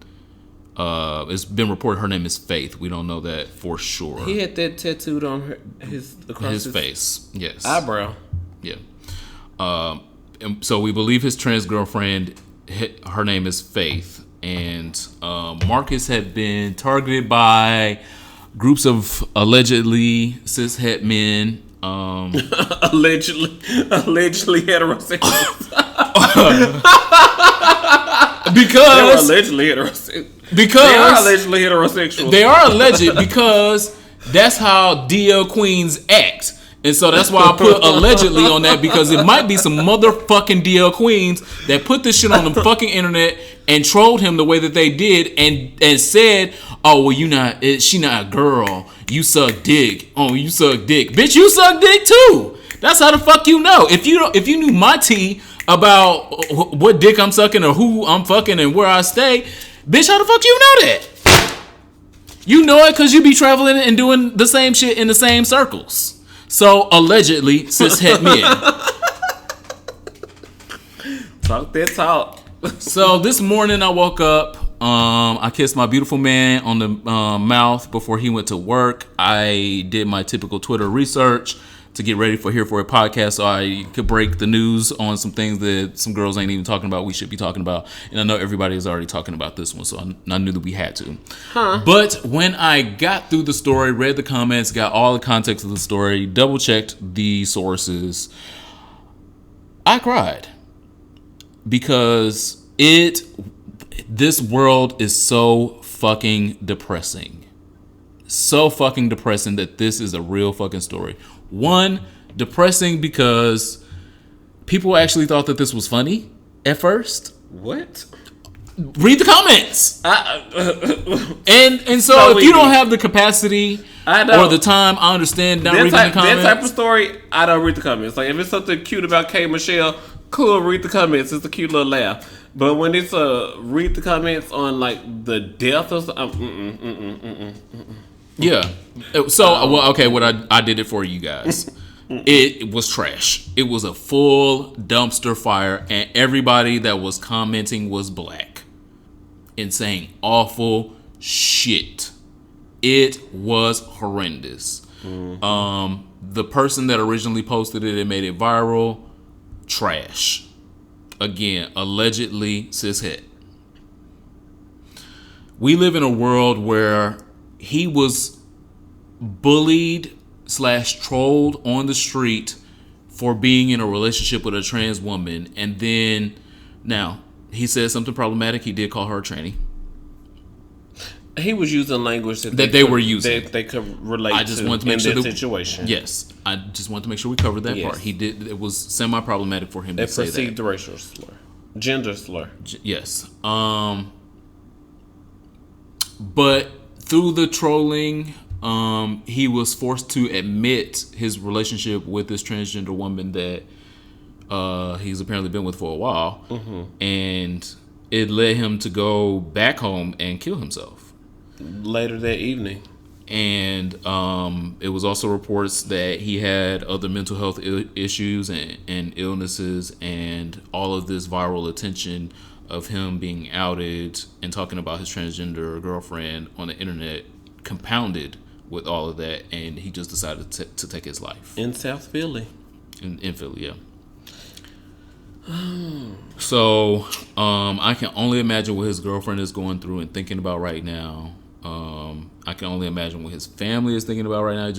it's been reported her name is Faith. We don't know that for sure. He had that tattooed on his face. Yes. Eyebrow. Yeah. And so we believe his trans girlfriend, her name is Faith, and Marcus had been targeted by groups of allegedly cishet men Allegedly heterosexual. Because they were allegedly heterosexual. Because they are allegedly heterosexual. They are alleged because that's how DL queens act. And so that's why I put allegedly on that, because it might be some motherfucking DL queens that put this shit on the fucking internet and trolled him the way that they did and said, oh, well, she not a girl. You suck dick. Oh, you suck dick. Bitch, you suck dick too. That's how the fuck you know. If you knew my tea about what dick I'm sucking or who I'm fucking and where I stay, bitch, how the fuck you know that? You know it because you be traveling and doing the same shit in the same circles. So, allegedly, cis het men. Talk that talk. So, this morning I woke up. I kissed my beautiful man on the mouth before he went to work. I did my typical Twitter research to get ready for Here For It podcast so I could break the news on some things that some girls ain't even talking about we should be talking about. And I know everybody is already talking about this one, so I knew that we had to. But when I got through the story, read the comments, got all the context of the story, double-checked the sources, I cried. Because this world is so fucking depressing. So fucking depressing that this is a real fucking story. One, depressing because people actually thought that this was funny at first. What? Read the comments. And so if you don't have the capacity or the time, I understand not reading the comments. That type of story, I don't read the comments. Like if it's something cute about K. Michelle, cool, read the comments. It's a cute little laugh. But when it's read the comments on like the death of yeah. So, what I did it for you guys. It was trash. It was a full dumpster fire, and everybody that was commenting was black and saying awful shit. It was horrendous. The person that originally posted it and made it viral, trash. Again, allegedly cishet. We live in a world where he was bullied / trolled on the street for being in a relationship with a trans woman. And then, now, he said something problematic. He did call her a tranny. He was using language that they were using. That they could relate I just wanted to make sure that situation. Yes. I just wanted to make sure we covered that part. He did. It was semi-problematic for him to say that. It perceived racial slur. Gender slur. Yes. But through the trolling, he was forced to admit his relationship with this transgender woman that he's apparently been with for a while. And it led him to go back home and kill himself. Later that evening. And it was also reports that he had other mental health issues and illnesses, and all of this viral attention of him being outed and talking about his transgender girlfriend on the internet compounded with all of that, and he just decided to take his life. In South Philly. In Philly, yeah. So, I can only imagine what his girlfriend is going through and thinking about right now. I can only imagine what his family is thinking about right now.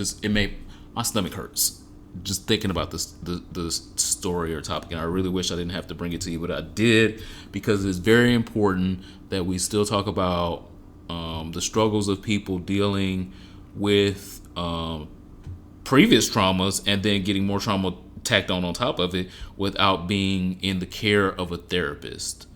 My stomach hurts just thinking about the story or topic, and I really wish I didn't have to bring it to you, but I did, because it's very important that we still talk about the struggles of people dealing with previous traumas and then getting more trauma tacked on top of it without being in the care of a therapist,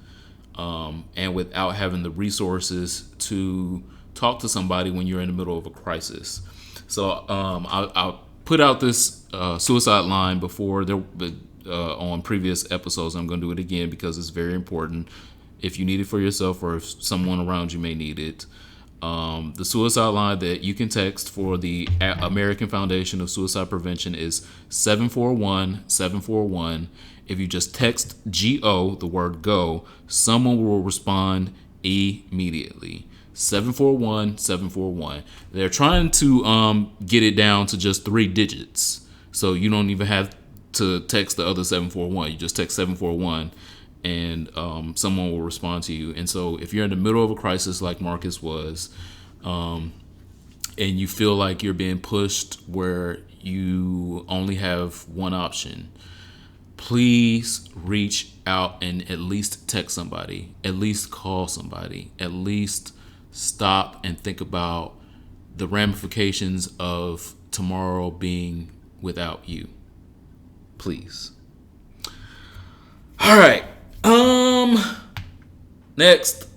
and without having the resources to talk to somebody when you're in the middle of a crisis. So I put out this suicide line before on previous episodes. I'm going to do it again because it's very important. If you need it for yourself or if someone around you may need it. The suicide line that you can text for the American Foundation of Suicide Prevention is 741-741. If you just text GO, the word go, someone will respond immediately. 741-741. They're trying to get it down to just 3 digits. So you don't even have to text the other 741. You just text 741 and someone will respond to you. And so if you're in the middle of a crisis like Marcus was, and you feel like you're being pushed where you only have one option. Please reach out and at least text somebody, at least call somebody, at least stop and think about the ramifications of tomorrow being without you. Please. All right. Next,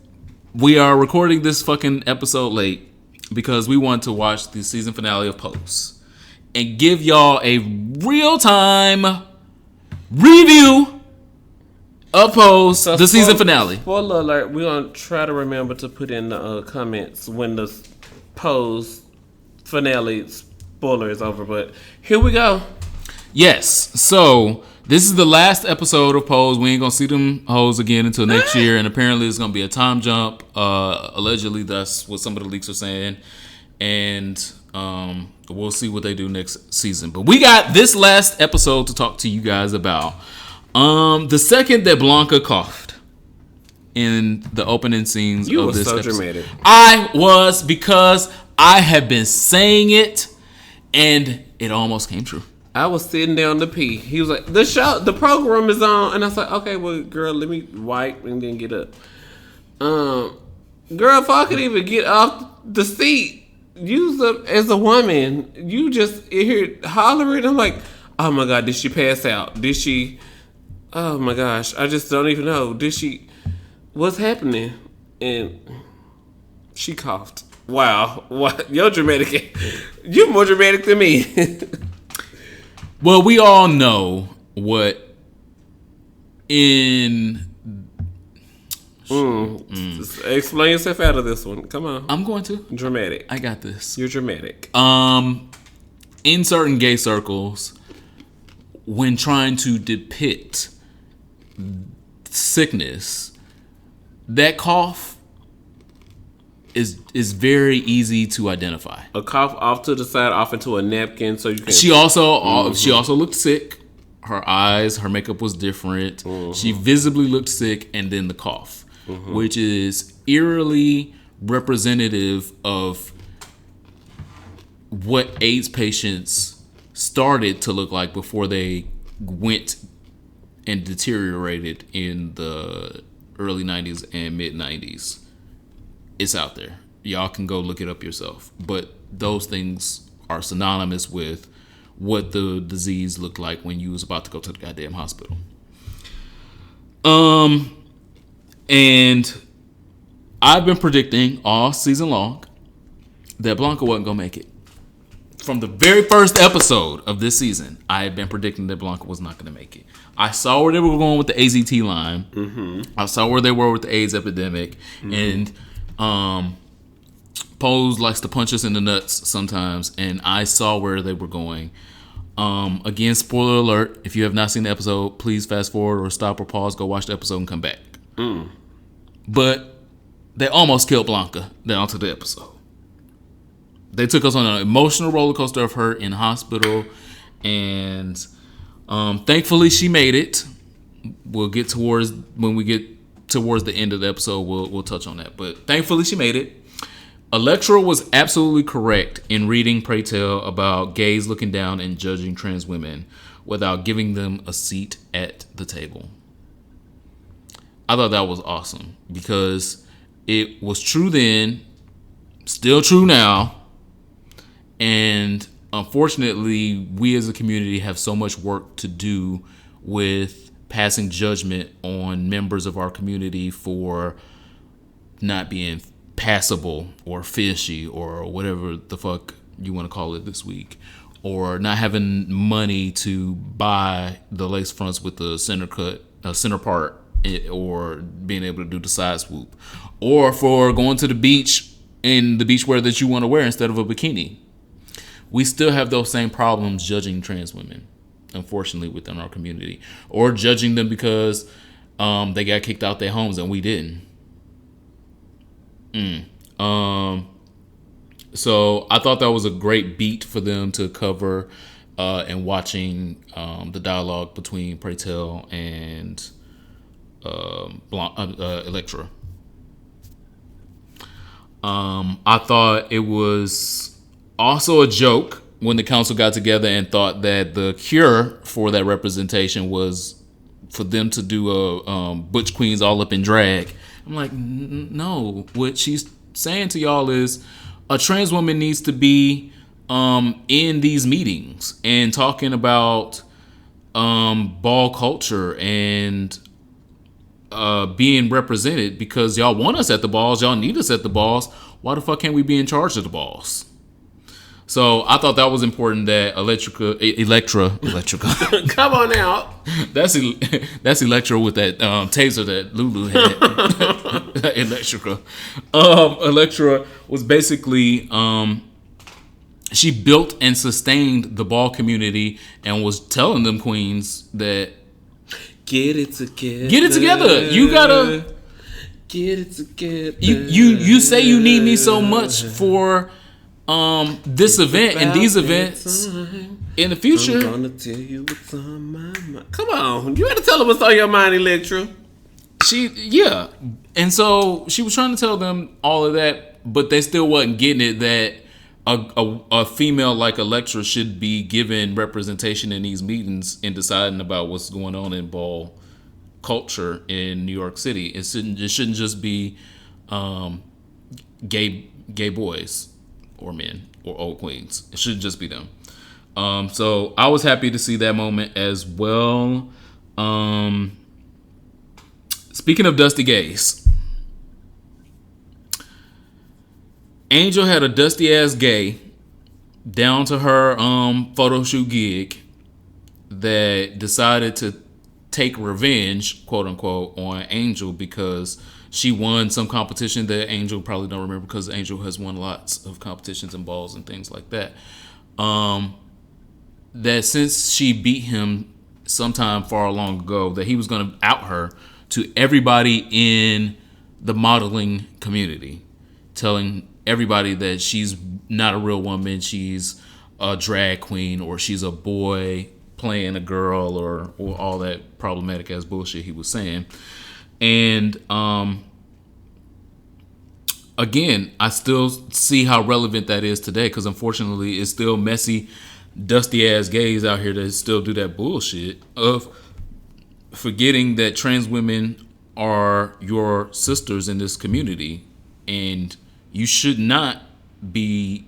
we are recording this fucking episode late because we want to watch the season finale of Pose and give y'all a real-time review of Pose, the season finale. Spoiler alert, we're going to try to remember to put in the comments when the Pose finale spoiler is over, but here we go. Yes, so this is the last episode of Pose. We ain't gonna see them hoes again until next year, and apparently it's gonna be a time jump. Allegedly, that's what some of the leaks are saying, and we'll see what they do next season. But we got this last episode to talk to you guys about. The second that Blanca coughed in the opening scenes of this episode, dramatic. I was, because I have been saying it, and it almost came true. I was sitting down to pee. He was like, the program is on. And I was like, okay, well, girl, let me wipe and then get up. Girl, if I could even get off the seat, as a woman, you just hear hollering. I'm like, oh my God, did she pass out? Did she, oh my gosh, I just don't even know. Did she, what's happening? And she coughed. Wow. You're dramatic. You're more dramatic than me. Well, we all know what in... Explain yourself out of this one. Come on. I'm going to. Dramatic. I got this. You're dramatic. In certain gay circles, when trying to depict sickness, that cough is very easy to identify. A cough off to the side, off into a napkin, so you can. She also looked sick. Her eyes, her makeup was different. Mm-hmm. She visibly looked sick, and then the cough, which is eerily representative of what AIDS patients started to look like before they went and deteriorated in the early 90s and mid 90s. It's out there. Y'all can go look it up yourself. But those things are synonymous with what the disease looked like when you was about to go to the goddamn hospital. And I've been predicting all season long that Blanca wasn't gonna make it. From the very first episode of this season, I had been predicting that Blanca was not gonna make it. I saw where they were going with the AZT line. Mm-hmm. I saw where they were with the AIDS epidemic, and Pose likes to punch us in the nuts sometimes, and I saw where they were going. Again, spoiler alert, if you have not seen the episode, please fast forward or stop or pause, go watch the episode and come back. But they almost killed Blanca down to the episode. They took us on an emotional roller coaster of her in hospital, and thankfully she made it. We'll get towards, when we get towards the end of the episode, we'll touch on that. But thankfully she made it. Electra was absolutely correct in reading Pray Tell about gays looking down and judging trans women without giving them a seat at the table. I thought that was awesome because it was true then, still true now, and unfortunately we as a community have so much work to do with passing judgment on members of our community for not being passable or fishy or whatever the fuck you want to call it this week, or not having money to buy the lace fronts with the center part, or being able to do the side swoop, or for going to the beach in the beachwear that you want to wear instead of a bikini. We still have those same problems judging trans women, unfortunately, within our community, or judging them because they got kicked out their homes and we didn't. So I thought that was a great beat for them to cover, and watching the dialogue between Pray Tell and Electra. I thought it was also a joke when the council got together and thought that the cure for that representation was for them to do a Butch Queens all up in drag. I'm like, no. What she's saying to y'all is a trans woman needs to be in these meetings and talking about ball culture and being represented, because y'all want us at the balls, y'all need us at the balls. Why the fuck can't we be in charge of the balls? So I thought that was important that Electra. Come on out. That's Electra with that taser that Lulu had. Electra was basically she built and sustained the ball community and was telling them queens that get it together. Get it together. You gotta get it together. You say you need me so much for this event and these events in the future. I'm gonna tell you what's on my mind. Come on, you gotta tell them what's on your mind, Electra. And so she was trying to tell them all of that, but they still wasn't getting it that a female like Electra should be given representation in these meetings and deciding about what's going on in ball culture in New York City. It shouldn't just be gay boys or men or old queens. It shouldn't just be them. So I was happy to see that moment as well. Speaking of dusty gays, Angel had a dusty ass gay down to her photo shoot gig that decided to take revenge, quote unquote, on Angel because she won some competition that Angel probably don't remember, because Angel has won lots of competitions and balls and things like that. That since she beat him sometime far long ago, that he was going to out her to everybody in the modeling community, telling everybody that she's not a real woman, she's a drag queen, or she's a boy playing a girl, or all that problematic ass bullshit he was saying. And again, I still see how relevant that is today, because unfortunately it's still messy, dusty ass gays out here that still do that bullshit of forgetting that trans women are your sisters in this community, and you should not be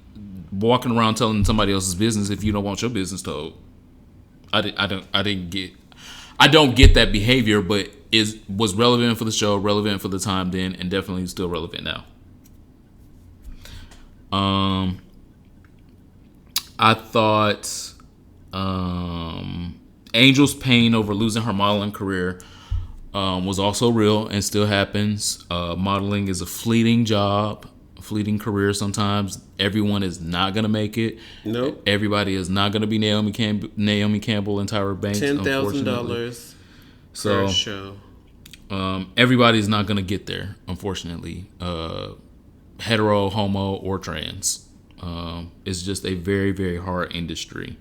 walking around telling somebody else's business if you don't want your business told. I don't get that behavior, but was relevant for the show, relevant for the time then, and definitely still relevant now. I thought Angel's pain over losing her modeling career was also real and still happens. Modeling is a fleeting job, fleeting career. Sometimes everyone is not gonna make it. Nope. Everybody is not gonna be Naomi Campbell and Tyra Banks. $10,000 per show. Everybody's not gonna get there, unfortunately. Hetero, homo, or trans. It's just a very, very hard industry.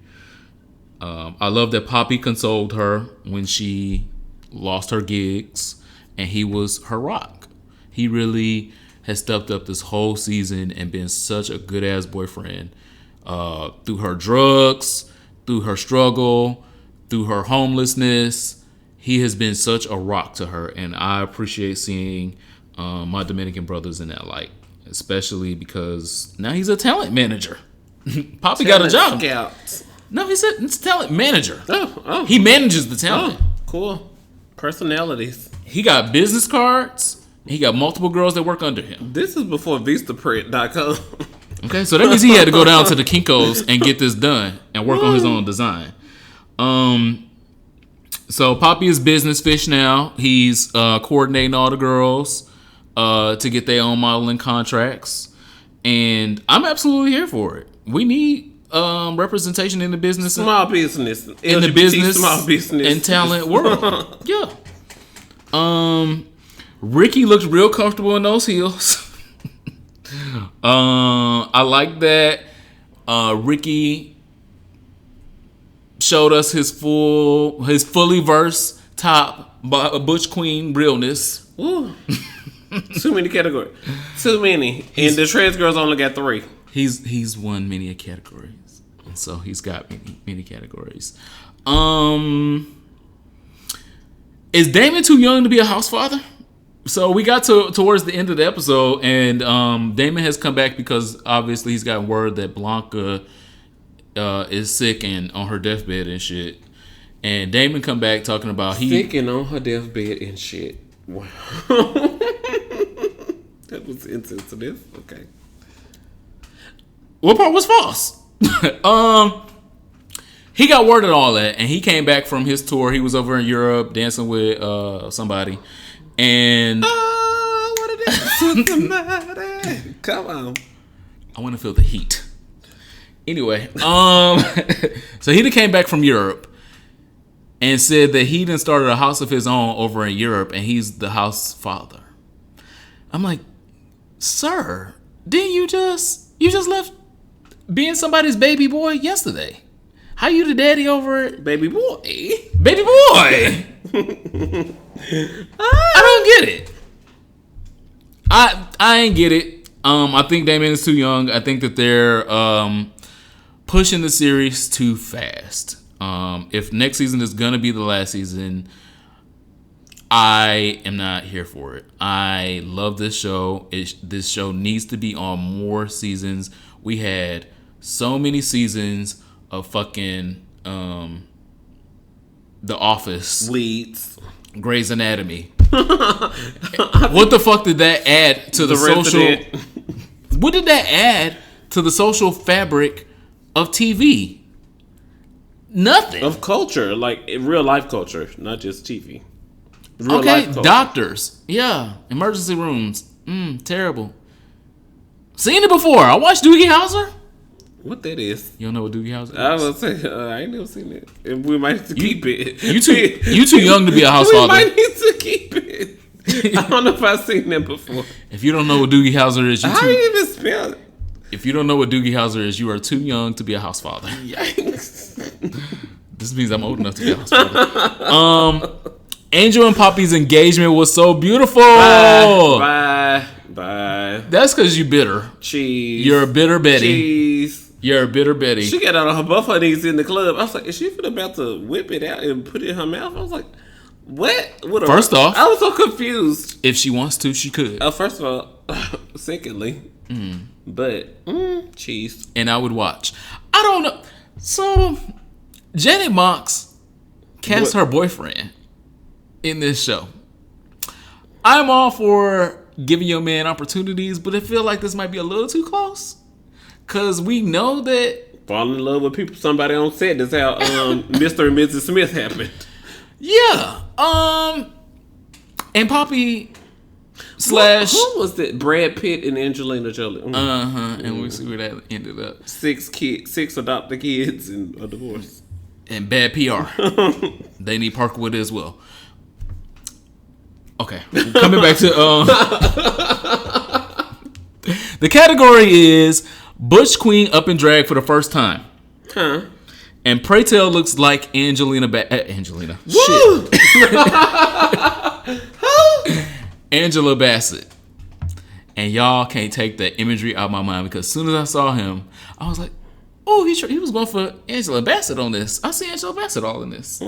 I love that Poppy consoled her when she lost her gigs, and he was her rock. He really has stepped up this whole season and been such a good ass boyfriend, through her drugs, through her struggle, through her homelessness. He has been such a rock to her, and I appreciate seeing my Dominican brothers in that light, especially because now he's a talent manager. Poppy got a job. Scout. No, he's a talent manager. Oh. He manages the talent. Oh, cool. Personalities. He got business cards. He got multiple girls that work under him. This is before Vistaprint.com. Okay, so that means he had to go down to the Kinko's and get this done and work on his own design. So Poppy is business fish now. He's coordinating all the girls to get their own modeling contracts, and I'm absolutely here for it. We need representation in the business, small business, in the business, small business, and talent world. Yeah. Ricky looks real comfortable in those heels. I like that. Ricky showed us his fully versed top Butch Queen realness. Ooh. Too many categories. Too many. And the trans girls only got 3. He's won many categories. so he's got many categories. Is Damon too young to be a house father? So we got towards the end of the episode, and Damon has come back because obviously he's gotten word that Blanca is sick and on her deathbed and shit. And Damon come back talking about sick and on her deathbed and shit. Wow. That was insensitive. Okay. What part was false? He got word of all that, and he came back from his tour. He was over in Europe dancing with somebody, and I want to dance with somebody. Come on, I want to feel the heat. Anyway, so he came back from Europe and said that he done started a house of his own over in Europe, and he's the house father. I'm like, sir, didn't you just left being somebody's baby boy yesterday? How you the daddy over it? Baby boy. Baby boy. I don't get it. I ain't get it. I think Damon is too young. I think that they're pushing the series too fast. If next season is gonna be the last season, I am not here for it. I love this show. This show needs to be on more seasons. We had so many seasons of fucking The Office, Weeds, Grey's Anatomy. What the fuck did that add to the social? What did that add to the social fabric of TV? Nothing. Of culture, like real life culture, not just TV. Real life culture. Doctors, yeah, emergency rooms, terrible. Seen it before. I watched Doogie Howser. What that is? You don't know what Doogie Howser is? I was gonna say I ain't never seen it. And we might have to keep it. You too young to be a house father. We might need to keep it. I don't know if I've seen that before. If you don't know what Doogie Howser is, how do you even spell it? If you don't know what Doogie Howser is, you are too young to be a house father. Yikes. This means I'm old enough to be a house father. Angel and Poppy's engagement was so beautiful. Bye. That's because you bitter. Cheese. You're a bitter Betty. Cheese. You're a bitter Betty. She got out on both her knees in the club. I was like, is she about to whip it out and put it in her mouth? I was like, what? First off, I was so confused. If she wants to, she could. First of all, secondly, but cheese. And I would watch. I don't know. So, Janet Mox cast her boyfriend in this show. I'm all for giving your man opportunities, but I feel like this might be a little too close. Because we know that falling in love with somebody on set is how Mr. and Mrs. Smith happened. Yeah. And Poppy / who was that? Brad Pitt and Angelina Jolie. And we see where that ended up. 6 adopted kids and a divorce. And bad PR. They need Parkwood as well. Okay. Coming back to the category is Butch Queen up in drag for the first time. Huh. And Pray Tell looks like Angelina. Woo! Shit. Angela Bassett. And y'all can't take that imagery out of my mind because as soon as I saw him, I was like, oh, he was going for Angela Bassett on this. I see Angela Bassett all in this.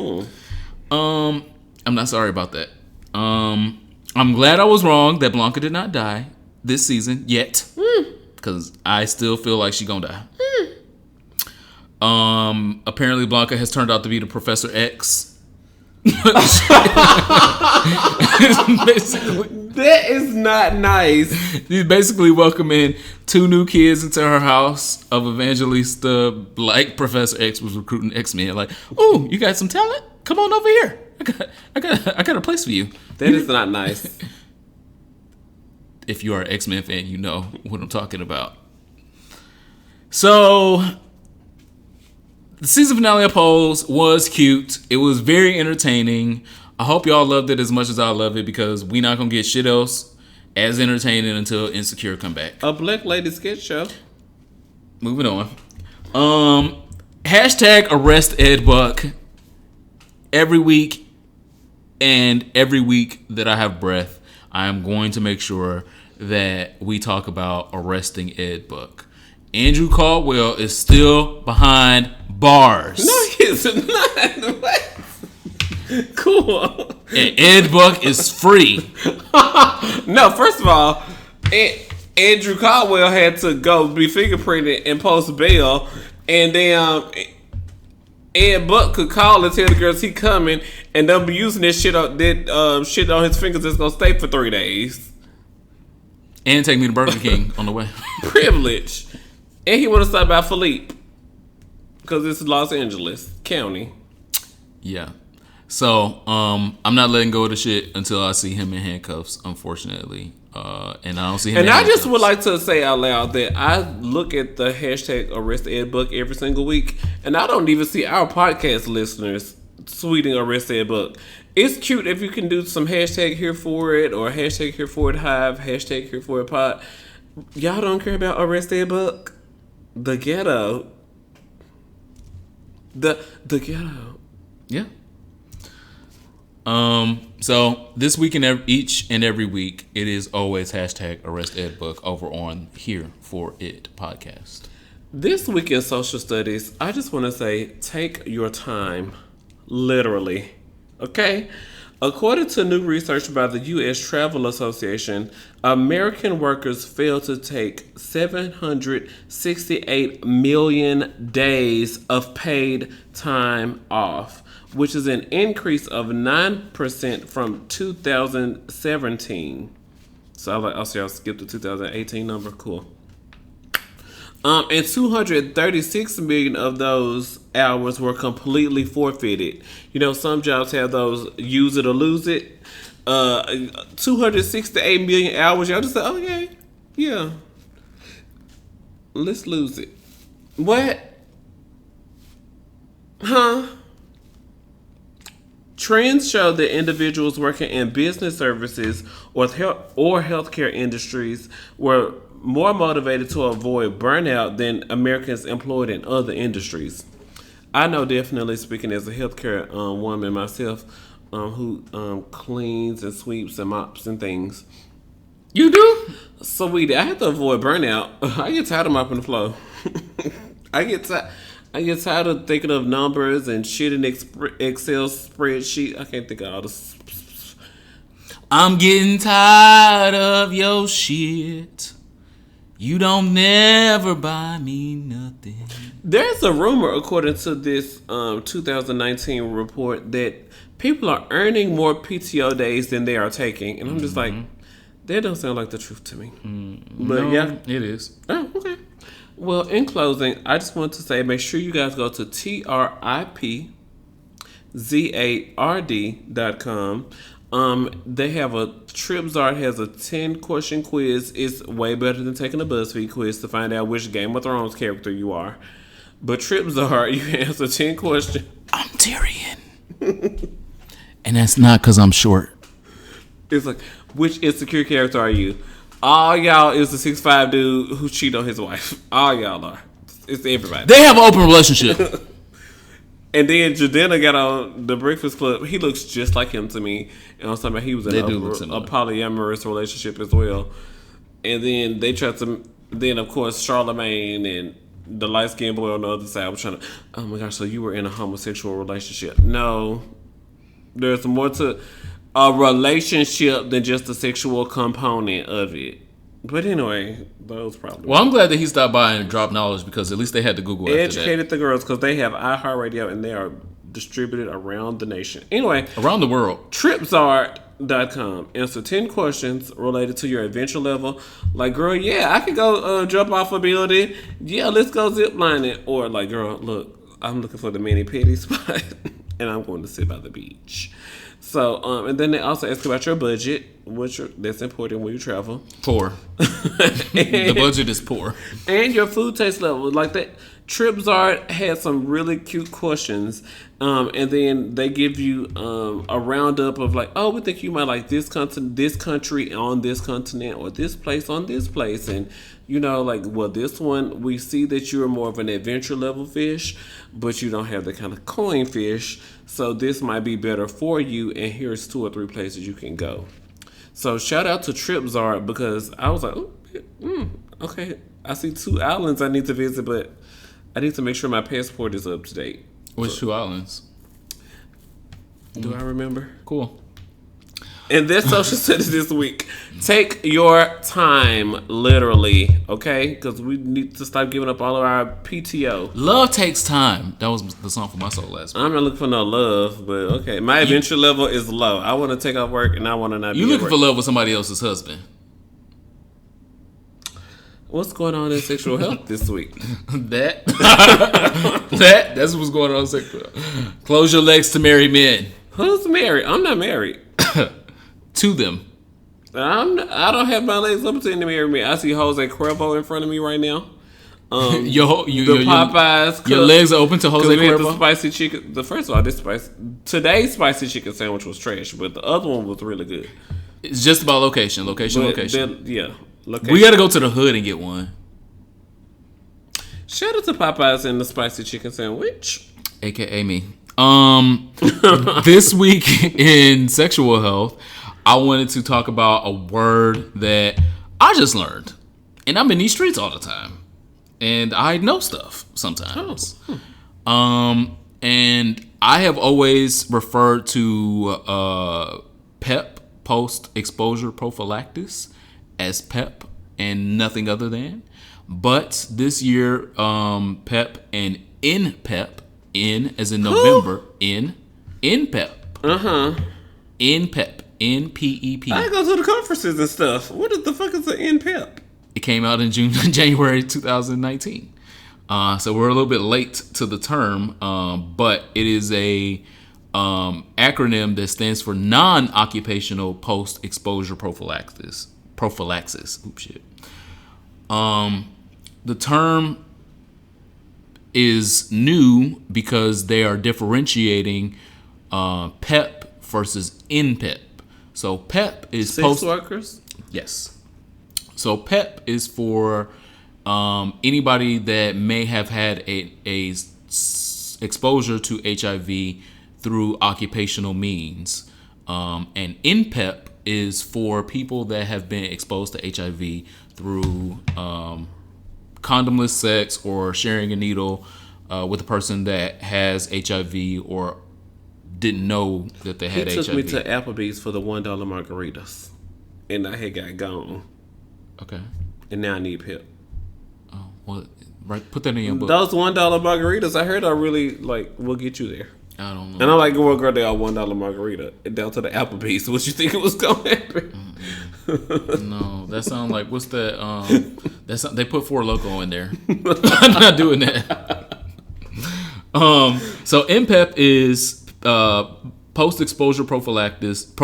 I'm not sorry about that. I'm glad I was wrong that Blanca did not die this season yet. Because I still feel like she's gonna die. Apparently Blanca has turned out to be the Professor X. That is not nice. She's basically welcoming 2 new kids into her house of Evangelista, like Professor X was recruiting X-Men. Like, oh, you got some talent? Come on over here. I got a place for you. That is not nice. If you are an X-Men fan, you know what I'm talking about. So, the season finale of Pose was cute. It was very entertaining. I hope y'all loved it as much as I love it because we not gonna get shit else as entertaining until Insecure come back. A black lady sketch show. Moving on. Hashtag arrest Ed Buck. Every week and every week that I have breath, I am going to make sure that we talk about arresting Ed Buck. Andrew Caldwell is still behind bars. No, he's not. What? Cool. And Ed Buck is free. No, first of all, Andrew Caldwell had to go be fingerprinted and post bail, and then Ed Buck could call and tell the girls he coming, and they'll be using this shit on his fingers that's gonna stay for 3 days. And take me to Burger King on the way. Privilege. And he want to stop by Philippe because it's Los Angeles County. Yeah. So, I'm not letting go of the shit until I see him in handcuffs, unfortunately. And I don't see him And in I handcuffs. just would like to say out loud that I look at the hashtag Arrest Ed Buck every single week, and I don't even see our podcast listeners tweeting Arrest Ed Buck. It's cute if you can do some hashtag here for it, or hashtag here for it hive, hashtag here for it pod. Y'all don't care about Arrest Ed Buck? The ghetto. The ghetto. Yeah. So this week and each and every week, it is always hashtag Arrest Ed Book over on Here For It podcast. This week in social studies, I just want to say, take your time, literally. Okay? According to new research by the U.S. Travel Association, American workers fail to take 768 million days of paid time off, which is an increase of 9% from 2017. So I was like, oh, so y'all skipped the 2018 number? Cool. And 236 million of those hours were completely forfeited. You know, some jobs have those use it or lose it. 268 million hours. Y'all just say, oh, okay, yeah. Let's lose it. What? Huh? Trends show that individuals working in business services or healthcare industries were more motivated to avoid burnout than Americans employed in other industries. I know, definitely speaking as a healthcare woman myself, who cleans and sweeps and mops and things. You do? So I have to avoid burnout. I get tired of mopping the floor. I get tired of thinking of numbers and shit in Excel spreadsheet. I can't think of all this. I'm getting tired of your shit. You don't never buy me nothing. There's a rumor, according to this 2019 report, that people are earning more PTO days than they are taking. And I'm just like, that don't sound like the truth to me. But no, yeah. it is. Oh, okay. Well, in closing, I just want to say, make sure you guys go to tripzard.com. They have TripZard has a 10-question quiz. It's way better than taking a BuzzFeed quiz to find out which Game of Thrones character you are. But TripZard, you can answer 10 questions. I'm Tyrion. And that's not because I'm short. It's like, which insecure character are you? All y'all is the 6'5" dude who cheated on his wife. All y'all are. It's everybody. They have an open relationship. And then Jadena got on the Breakfast Club. He looks just like him to me. And I was talking about he was in a polyamorous relationship as well. And then they tried to. Then of course Charlemagne and the light skinned boy on the other side was trying to. Oh my gosh! So you were in a homosexual relationship? No, there's more to a relationship than just the sexual component of it. But anyway, those probably. Well, I'm glad that he stopped by and dropped knowledge, because at least they had to Google after educated the girls, because they have iHeartRadio and they are distributed around the nation. Anyway, around the world. TripZard.com. Answer 10 questions related to your adventure level. Like, girl, yeah, I could go jump off a building. Yeah, let's go zip lining. Or like, girl, look, I'm looking for the mani-pedi spot and I'm going to sit by the beach. So, and then they also ask about your budget, that's important when you travel. Poor. The budget is poor. And your food taste level. Like that, TripZard had some really cute questions. And then they give you a roundup of like, oh, we think you might like this country on this continent, or this place on this place. And, you know, like, well, this one, we see that you're more of an adventure level fish, but you don't have the kind of coin fish. So this might be better for you. And here's 2 or 3 places you can go. So shout out to TripZard, because I was like, Okay, I see 2 islands I need to visit, but I need to make sure my passport is up to date. Which 2 islands? Do I remember? Cool. And this social studies this week. Take your time, literally, okay? Because we need to stop giving up all of our PTO. Love takes time. That was the song for my soul last week. I'm not looking for no love, but okay. My adventure level is low. I want to take off work and I want to not be You at looking work. for love with somebody else's husband. What's going on in sexual health this week? That's what's going on in sexual health. Close your legs to marry men. Who's married? I'm not married. To them. I don't have my legs up to marry me. I see Jose Cuervo in front of me right now. Popeyes. Your legs are open to Jose we had the Cuervo? spicy chicken. First of all, today's spicy chicken sandwich was trash, but the other one was really good. It's just about location. But yeah. Location. We got to go to the hood and get one. Shout out to Popeyes and the spicy chicken sandwich. AKA me. This week in sexual health, I wanted to talk about a word that I just learned. And I'm in these streets all the time. And I know stuff sometimes. And I have always referred to PEP, post-exposure prophylaxis, as PEP and nothing other than. But this year, PEP and nPEP, N as in November, nPEP. nPEP, nPEP. I go to the conferences and stuff. What the fuck is the nPEP? It came out in January 2019. So we're a little bit late to the term, but it is a acronym that stands for non-occupational post-exposure prophylaxis. Oops, shit. The term is new because they are differentiating PEP versus nPEP. So PEP is sex workers? Yes. So PEP is for anybody that may have had a exposure to HIV through occupational means. And nPEP is for people that have been exposed to HIV through condomless sex or sharing a needle with a person that has HIV or didn't know that they had HIV. He took me to Applebee's for the $1 margaritas, and I had got gone. Okay. And now I need PEP. Oh, well, right. Put that in your book. Those $1 margaritas, I heard are really will get you there. I don't know. And I'm like, well, girl, they are $1 margarita and down to the Applebee's. What you think it was going to happen? No, that sounds like what's that? They put Four Loko in there. I'm not doing that. So nPEP is post-exposure prophylaxis. I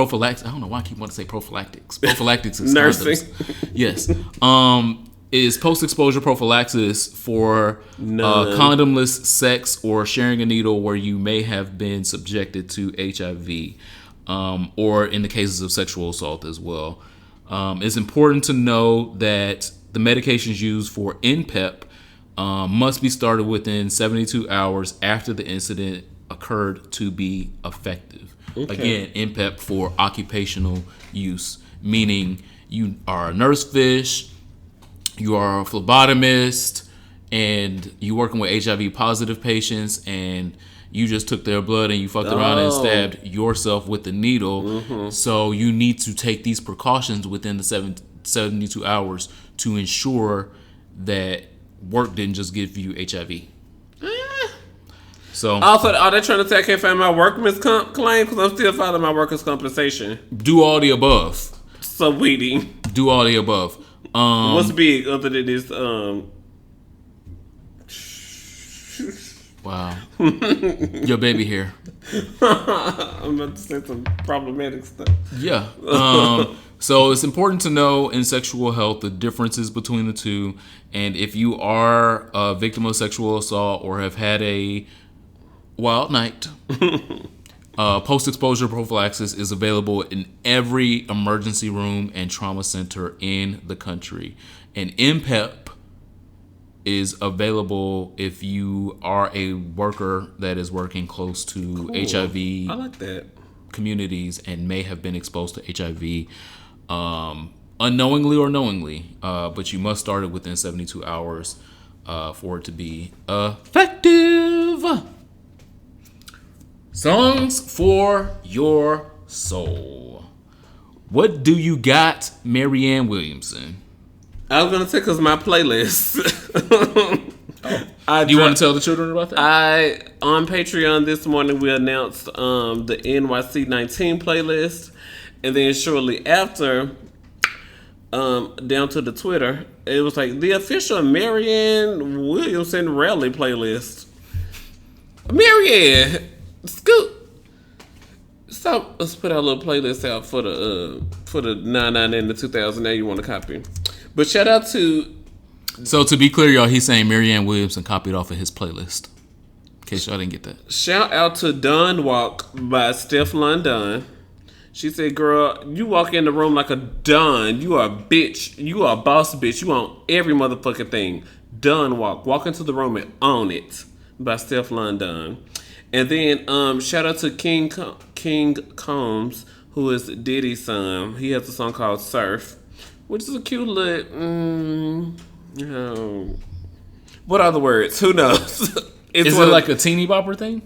don't know why I keep wanting to say prophylactics. Prophylactics is nursing. Condoms. Yes. Is post-exposure prophylaxis for condomless sex or sharing a needle where you may have been subjected to HIV, or in the cases of sexual assault as well. It's important to know that the medications used for nPEP must be started within 72 hours after the incident occurred to be effective. Okay. Again, nPEP for occupational use, meaning you are a nurse fish, you are a phlebotomist, and you working with HIV positive patients, and you just took their blood and you fucked around and stabbed yourself with the needle. Mm-hmm. So you need to take these precautions within the 72 hours to ensure that work didn't just give you HIV. So also, are they trying to say I can't find my workman's comp claim because I'm still filing my workers' compensation? Do all the above. Sweetie. Do all the above. What's big other than this? Wow. Your baby hair. I'm about to say some problematic stuff. Yeah. So it's important to know in sexual health the differences between the two. And if you are a victim of sexual assault or have had a wild night, post-exposure prophylaxis is available in every emergency room and trauma center in the country. And nPEP is available if you are a worker that is working close to HIV I like that. communities and may have been exposed to HIV unknowingly or knowingly, but you must start it within 72 hours for it to be effective. Songs for your soul. What do you got, Marianne Williamson? I was gonna say because my playlist. Do you want to tell the children about that? On Patreon this morning we announced the NYC 19 playlist, and then shortly after, down to the Twitter, it was like the official Marianne Williamson rally playlist. Marianne, scoot. So let's put our little playlist out for the 99 and the 2000. Now you want to copy, but shout out to. So to be clear, y'all, he's saying Marianne Williamson copied off of his playlist. In case y'all didn't get that. Shout out to Dawn Walk by Steph London. She said, girl, you walk in the room like a Dawn. You are a bitch. You are a boss bitch. You own every motherfucking thing. Dawn Walk. Walk into the room and own it by Steph London. And then shout out to King Combs, who is Diddy's son. He has a song called Surf, which is a cute little... what are the words? Who knows? Is it like a teeny bopper thing?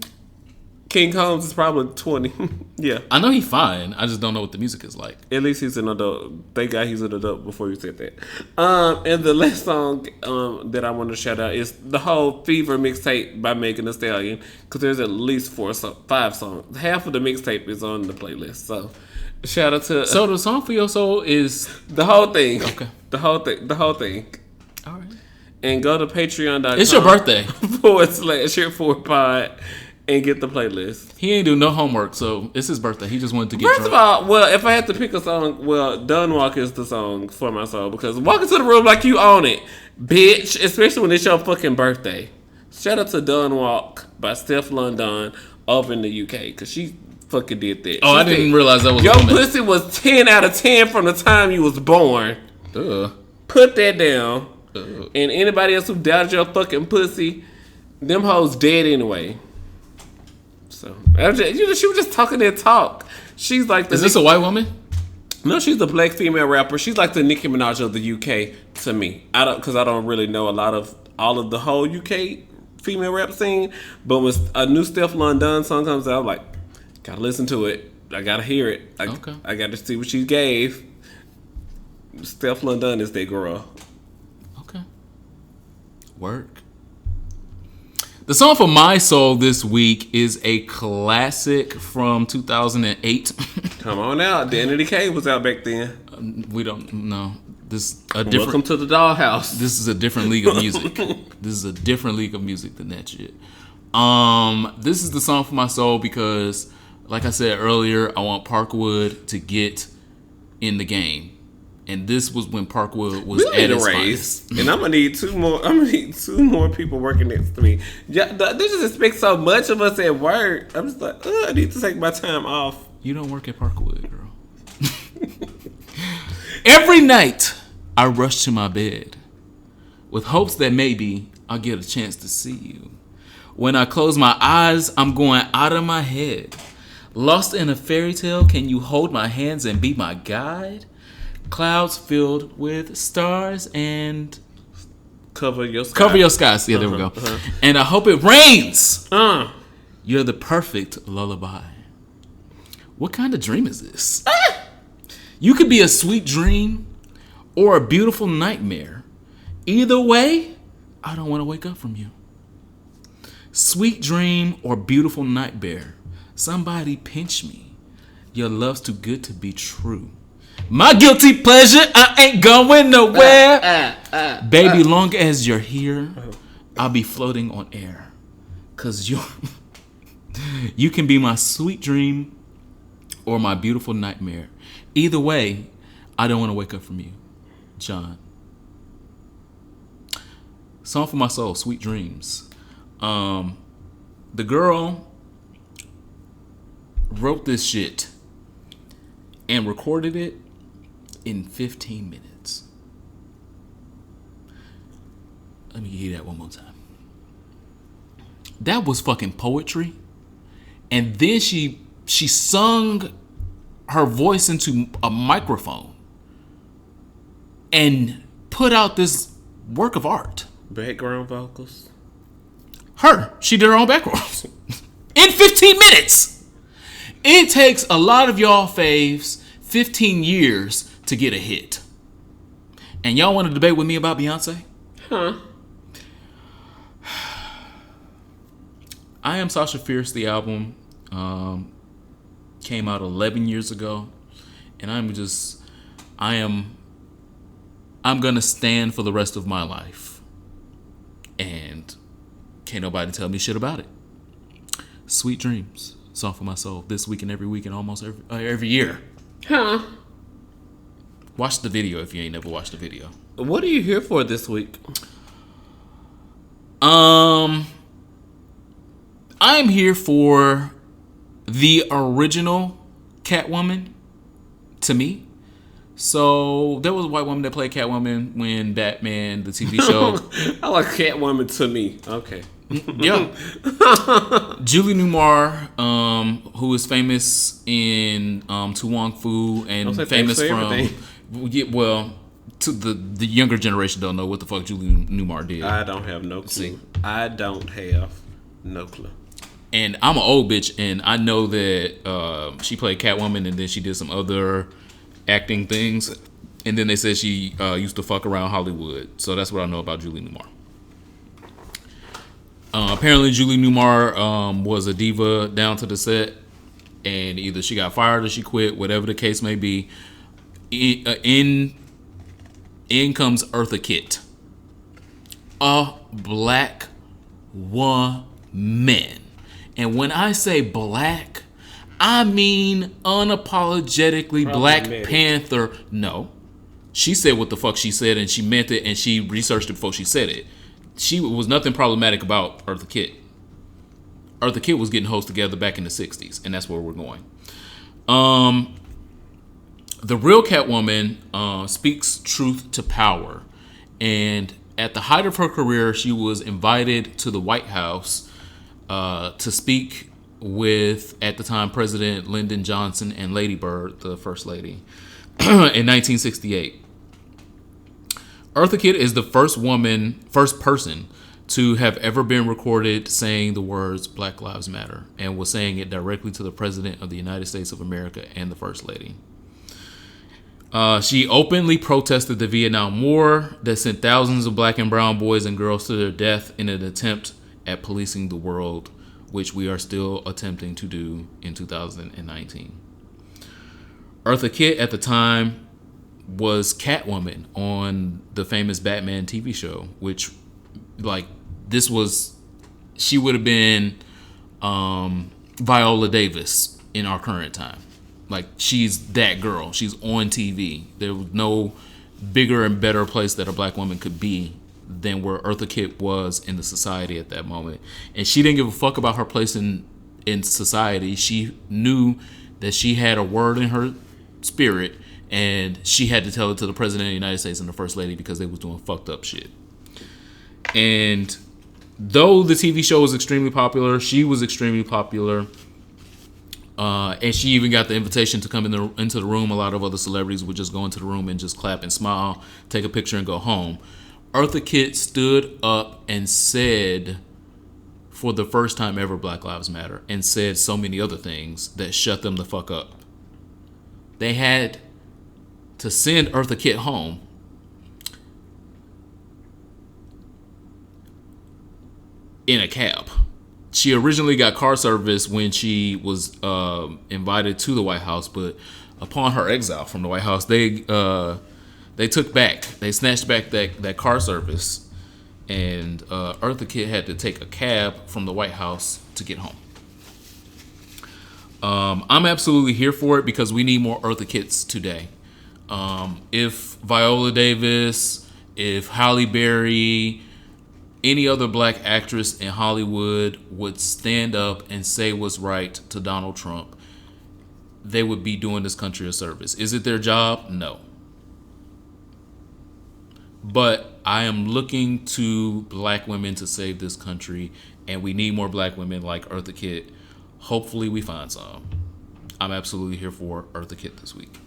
King Combs is probably 20. Yeah. I know he's fine. I just don't know what the music is like. At least he's an adult. Thank God he's an adult before you said that. And the last song that I want to shout out is the whole Fever mixtape by Megan Thee Stallion. Because there's at least 5 songs. Half of the mixtape is on the playlist. So shout out to... So the song for your soul is... The whole thing. Okay. The whole thing. All right. And go to patreon.com. It's your birthday. /Here4Pod and get the playlist. He ain't do no homework, so it's his birthday. He just wanted to get First of all, well, if I had to pick a song, Done Walk is the song for my soul. Because walk into the room like you own it, bitch. Especially when it's your fucking birthday. Shout out to Done Walk by Steph London over in the UK. Because she fucking did that. Oh, I didn't realize that was your pussy was 10 out of 10 from the time you was born. Put that down. And anybody else who doubted your fucking pussy, them hoes dead anyway. So she was just talking that talk. She's like, is this a white woman? No, she's a black female rapper. She's like the Nicki Minaj of the UK to me. Because I don't really know all of the whole UK female rap scene. But when a new Steph London song comes out, I'm like, gotta listen to it. I gotta hear it. Okay. I gotta see what she gave. Steph London is that girl. Okay. Work. The song for my soul this week is a classic from 2008. Come on out. Danny K was out back then. We don't know. Welcome to the dollhouse. This is a different league of music. This is a different league of music than that shit. This is the song for my soul because, like I said earlier, I want Parkwood to get in the game. And this was when Parkwood was at its finest. And I'm gonna need two more people working next to me. Yeah, they just expect so much of us at work. I'm just like, I need to take my time off. You don't work at Parkwood, girl. Every night, I rush to my bed with hopes that maybe I'll get a chance to see you. When I close my eyes, I'm going out of my head. Lost in a fairy tale, can you hold my hands and be my guide? Clouds filled with stars and cover your skies. Cover your skies. Yeah, there we go. And I hope it rains. You're the perfect lullaby. What kind of dream is this? You could be a sweet dream or a beautiful nightmare. Either way, I don't want to wake up from you. Sweet dream or beautiful nightmare. Somebody pinch me. Your love's too good to be true. My guilty pleasure, I ain't going nowhere. Baby, long as you're here, I'll be floating on air. Cause you can be my sweet dream or my beautiful nightmare. Either way, I don't want to wake up from you. John. Song for my soul, Sweet Dreams. The girl wrote this shit and recorded it in 15 minutes. Let me hear that one more time. That was fucking poetry. And then she sung her voice into a microphone. and put out this work of art. Background vocals. She did her own background in 15 minutes. It takes a lot of y'all faves 15 years to get a hit. And y'all want to debate with me about Beyonce? Huh? I Am Sasha Fierce, the album, came out 11 years ago. And I'm gonna stand for the rest of my life. And can't nobody tell me shit about it. Sweet Dreams, Song for My Soul, this week and almost every year. Huh? Watch the video if you ain't never watched the video. What are you here for this week? I'm here for the original Catwoman, to me. So there was a white woman that played Catwoman when Batman, the TV show. I like Catwoman to me. Okay. Yeah. Julie Newmar, who is famous in To Wong Fu and famous from to the younger generation don't know what the fuck Julie Newmar did. I don't have no clue. See? I don't have no clue. And I'm an old bitch, and I know that she played Catwoman, and then she did some other acting things, and then they said she used to fuck around Hollywood. So that's what I know about Julie Newmar. Apparently, Julie Newmar was a diva down to the set, and either she got fired or she quit, whatever the case may be. In comes Eartha Kitt, a black woman. And when I say black, I mean unapologetically Black Panther. No. She said what the fuck she said, and she meant it, and she researched it before she said it. She was nothing problematic about Eartha Kitt. Eartha Kitt was getting hoes together back in the 60s, and that's where we're going. The real Catwoman speaks truth to power. And at the height of her career, she was invited to the White House to speak with, at the time, President Lyndon Johnson and Lady Bird, the First Lady, in 1968. Eartha Kitt is the first person to have ever been recorded saying the words Black Lives Matter, and was saying it directly to the President of the United States of America and the First Lady. She openly protested the Vietnam War that sent thousands of black and brown boys and girls to their death in an attempt at policing the world, which we are still attempting to do in 2019. Eartha Kitt at the time was Catwoman on the famous Batman TV show, which, she would have been Viola Davis in our current time. Like, she's that girl. She's on TV. There was no bigger and better place that a black woman could be than where Eartha Kitt was in the society at that moment. And she didn't give a fuck about her place in society. She knew that she had a word in her spirit, and she had to tell it to the President of the United States and the First Lady because they was doing fucked up shit. And though the TV show was extremely popular, she was extremely popular. And she even got the invitation to come into the room. A lot of other celebrities would just go into the room and just clap and smile, take a picture, and go home. Eartha Kitt stood up and said, for the first time ever, Black Lives Matter, and said so many other things that shut them the fuck up. They had to send Eartha Kitt home in a cab. She originally got car service when she was invited to the White House, but upon her exile from the White House, they snatched back that car service, and Eartha Kitt had to take a cab from the White House to get home. I'm absolutely here for it because we need more Eartha Kitts today. If Viola Davis, if Halle Berry, any other black actress in Hollywood would stand up and say what's right to Donald Trump, they would be doing this country a service. Is it their job? No. But I am looking to black women to save this country, and we need more black women like Eartha Kitt. Hopefully we find some. I'm absolutely here for Eartha Kitt this week.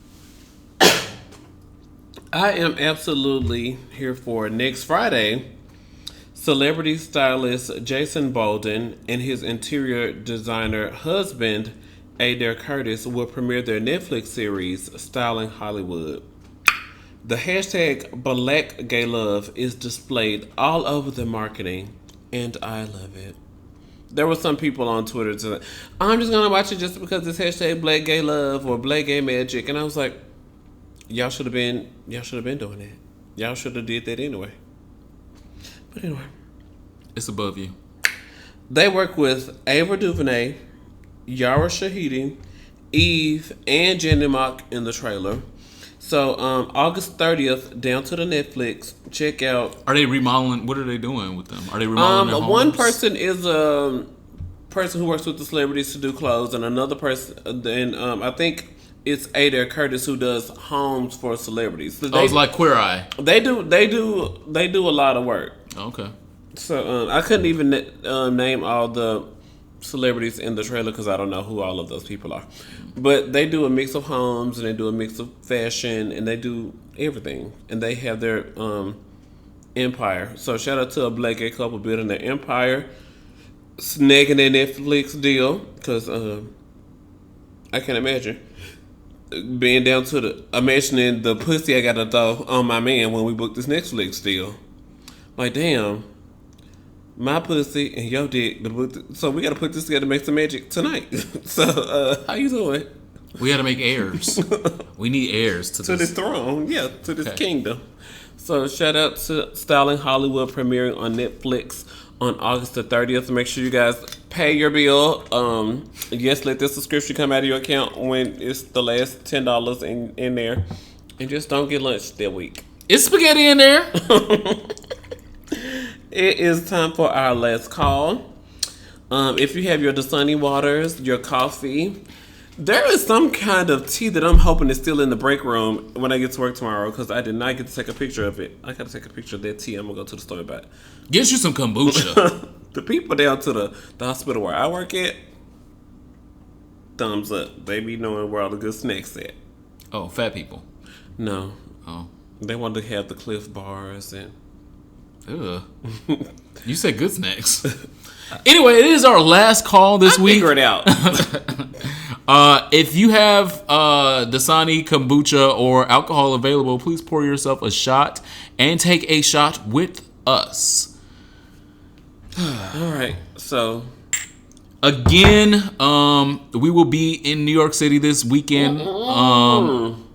I am absolutely here for next Friday. Celebrity stylist Jason Bolden and his interior designer husband, Adair Curtis, will premiere their Netflix series, Styling Hollywood. The hashtag Black Gay Love is displayed all over the marketing, and I love it. There were some people on Twitter that I'm just gonna watch it just because it's hashtag Black Gay Love or Black Gay Magic, and I was like, y'all should have been doing that. Y'all should have did that anyway. But anyway, It's above you. they work with Ava DuVernay, Yara Shahidi, Eve, and Jenny Mock in the trailer. So August 30th, down to the Netflix. Check out. Are they remodeling? What are they doing with them? Are they remodeling their homes? One person is a person who works with the celebrities to do clothes, and another person, then I think it's Adair Curtis who does homes for celebrities. So It's like Queer Eye. They do a lot of work. Okay. So I couldn't even name all the celebrities in the trailer because I don't know who all of those people are. But they do a mix of homes and they do a mix of fashion and they do everything. And they have their empire. So shout out to a Black gay couple building their empire, snagging their Netflix deal because I can't imagine being down to imagining the pussy I gotta throw on my man when we book this Netflix deal. Like, damn, my pussy and your dick. So we gotta put this together to make some magic tonight. So, how you doing? We got to make heirs. We need heirs to this throne. Yeah, to this kingdom. So, shout out to Styling Hollywood premiering on Netflix on August the 30th. Make sure you guys pay your bill. Yes, let this subscription come out of your account when it's the last $10 in there. And just don't get lunch that week. Is spaghetti in there? It is time for our last call. If you have your Dasani waters, your coffee, there is some kind of tea that I'm hoping is still in the break room when I get to work tomorrow because I did not get to take a picture of it. I got to take a picture of that tea. I'm going to go to the store about it. Get you some kombucha. The people down to the hospital where I work at, thumbs up. They be knowing where all the good snacks at. Oh, fat people. No. Oh. They want to have the Cliff bars and... Ugh. You said good snacks. Anyway, it is our last call this week. Figure it out. If you have Dasani, kombucha, or alcohol available, please pour yourself a shot and take a shot with us. All right. So, again, we will be in New York City this weekend on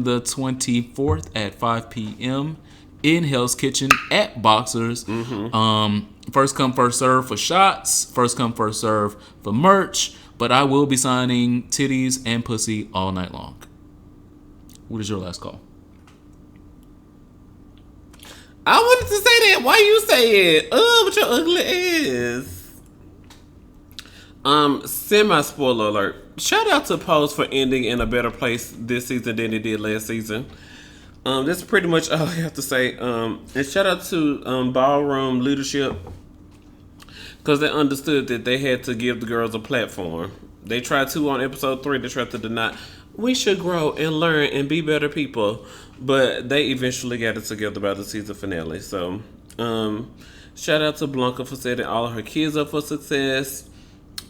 the 24th at 5 p.m. in Hell's Kitchen at Boxers. First come, first serve for shots. First come, first serve for merch. But I will be signing titties and pussy all night long. What is your last call? I wanted to say that. Why you say it? Oh, with your ugly ass. Semi-spoiler alert. Shout out to Pose for ending in a better place this season than it did last season. That's pretty much all I have to say. And shout out to Ballroom Leadership because they understood that they had to give the girls a platform. They tried to on episode 3. They tried to deny. We should grow and learn and be better people. But they eventually got it together by the season finale. So, shout out to Blanca for setting all of her kids up for success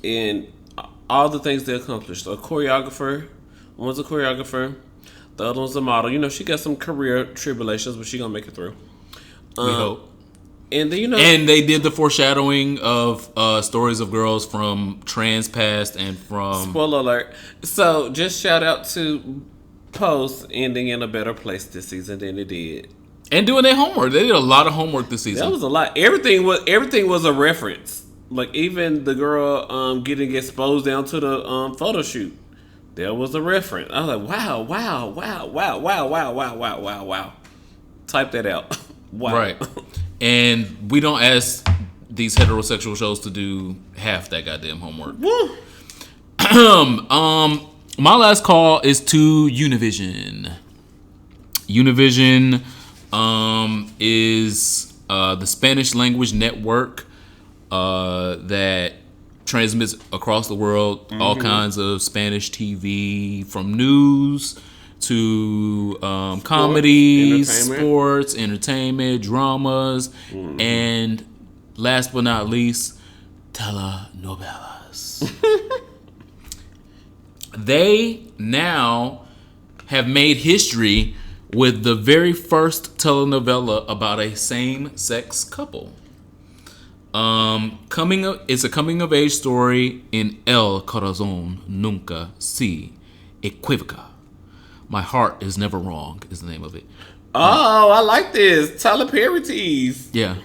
and all the things they accomplished. One's a choreographer. The other one's a model. You know, she got some career tribulations, but she gonna make it through. We hope. And then, and they did the foreshadowing of stories of girls from trans past and from... Spoiler alert. So, just shout out to Post ending in a better place this season than it did. And doing their homework. They did a lot of homework this season. That was a lot. Everything was a reference. Like, even the girl getting exposed down to the photo shoot. There was a reference. I was like, wow. Type that out. Wow. Right. And we don't ask these heterosexual shows to do half that goddamn homework. Woo. My last call is to Univision. Univision is the Spanish language network that transmits across the world all kinds of Spanish TV, from news to comedies, entertainment. entertainment, dramas, and last but not least, telenovelas. They now have made history with the very first telenovela about a same-sex couple. It's a coming-of-age story in El Corazón Nunca Se Equivoca. My Heart Is Never Wrong is the name of it. Oh, I like this. Tyler Perry tease. Yeah.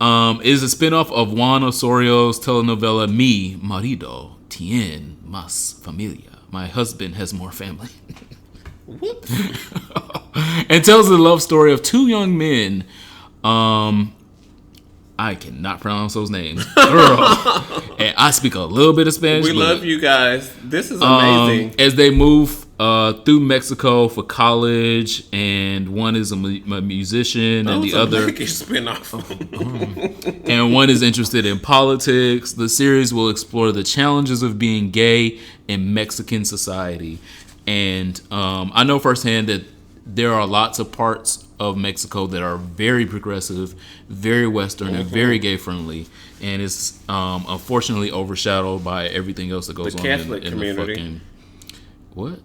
It is a spinoff of Juan Osorio's telenovela Mi Marido Tiene Más Familia. My Husband Has More Family. And tells the love story of two young men. I cannot pronounce those names. And I speak a little bit of Spanish. We love you guys. This is amazing. As they move through Mexico for college, and one is a musician, and the other and one is interested in politics. The series will explore the challenges of being gay in Mexican society. And I know firsthand that there are lots of parts of Mexico that are very progressive, very Western, and very gay friendly, and it's unfortunately overshadowed by everything else that goes on in the fucking what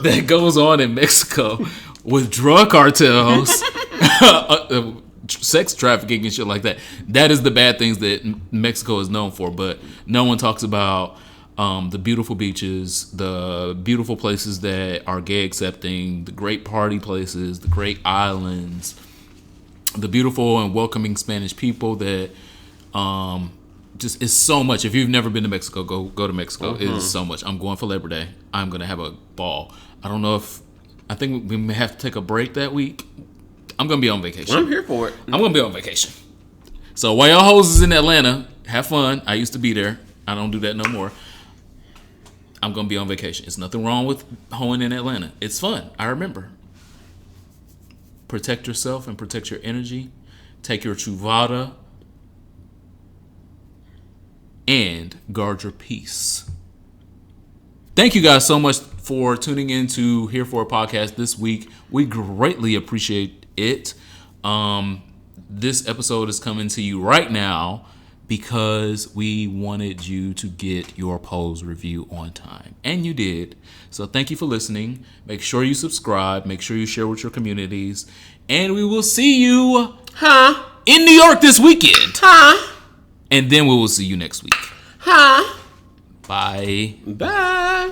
that goes on in Mexico with drug cartels, sex trafficking, and shit like that. That is the bad things that Mexico is known for, but no one talks about the beautiful beaches, the beautiful places that are gay accepting, the great party places, the great islands, the beautiful and welcoming Spanish people that just is so much. If you've never been to Mexico, go to Mexico. It is so much. I'm going for Labor Day. I'm going to have a ball. I think we may have to take a break that week. I'm going to be on vacation. I'm here for it. I'm going to be on vacation. So while y'all hoes is in Atlanta, have fun. I used to be there. I don't do that no more. I'm going to be on vacation. It's nothing wrong with hoeing in Atlanta. It's fun. I remember. Protect yourself and protect your energy. Take your Truvada. And guard your peace. Thank you guys so much for tuning in to Here For a Podcast this week. We greatly appreciate it. This episode is coming to you right now because we wanted you to get your Pose review on time. And you did. So thank you for listening. Make sure you subscribe. Make sure you share with your communities. And we will see you in New York this weekend. And then we will see you next week. Bye. Bye.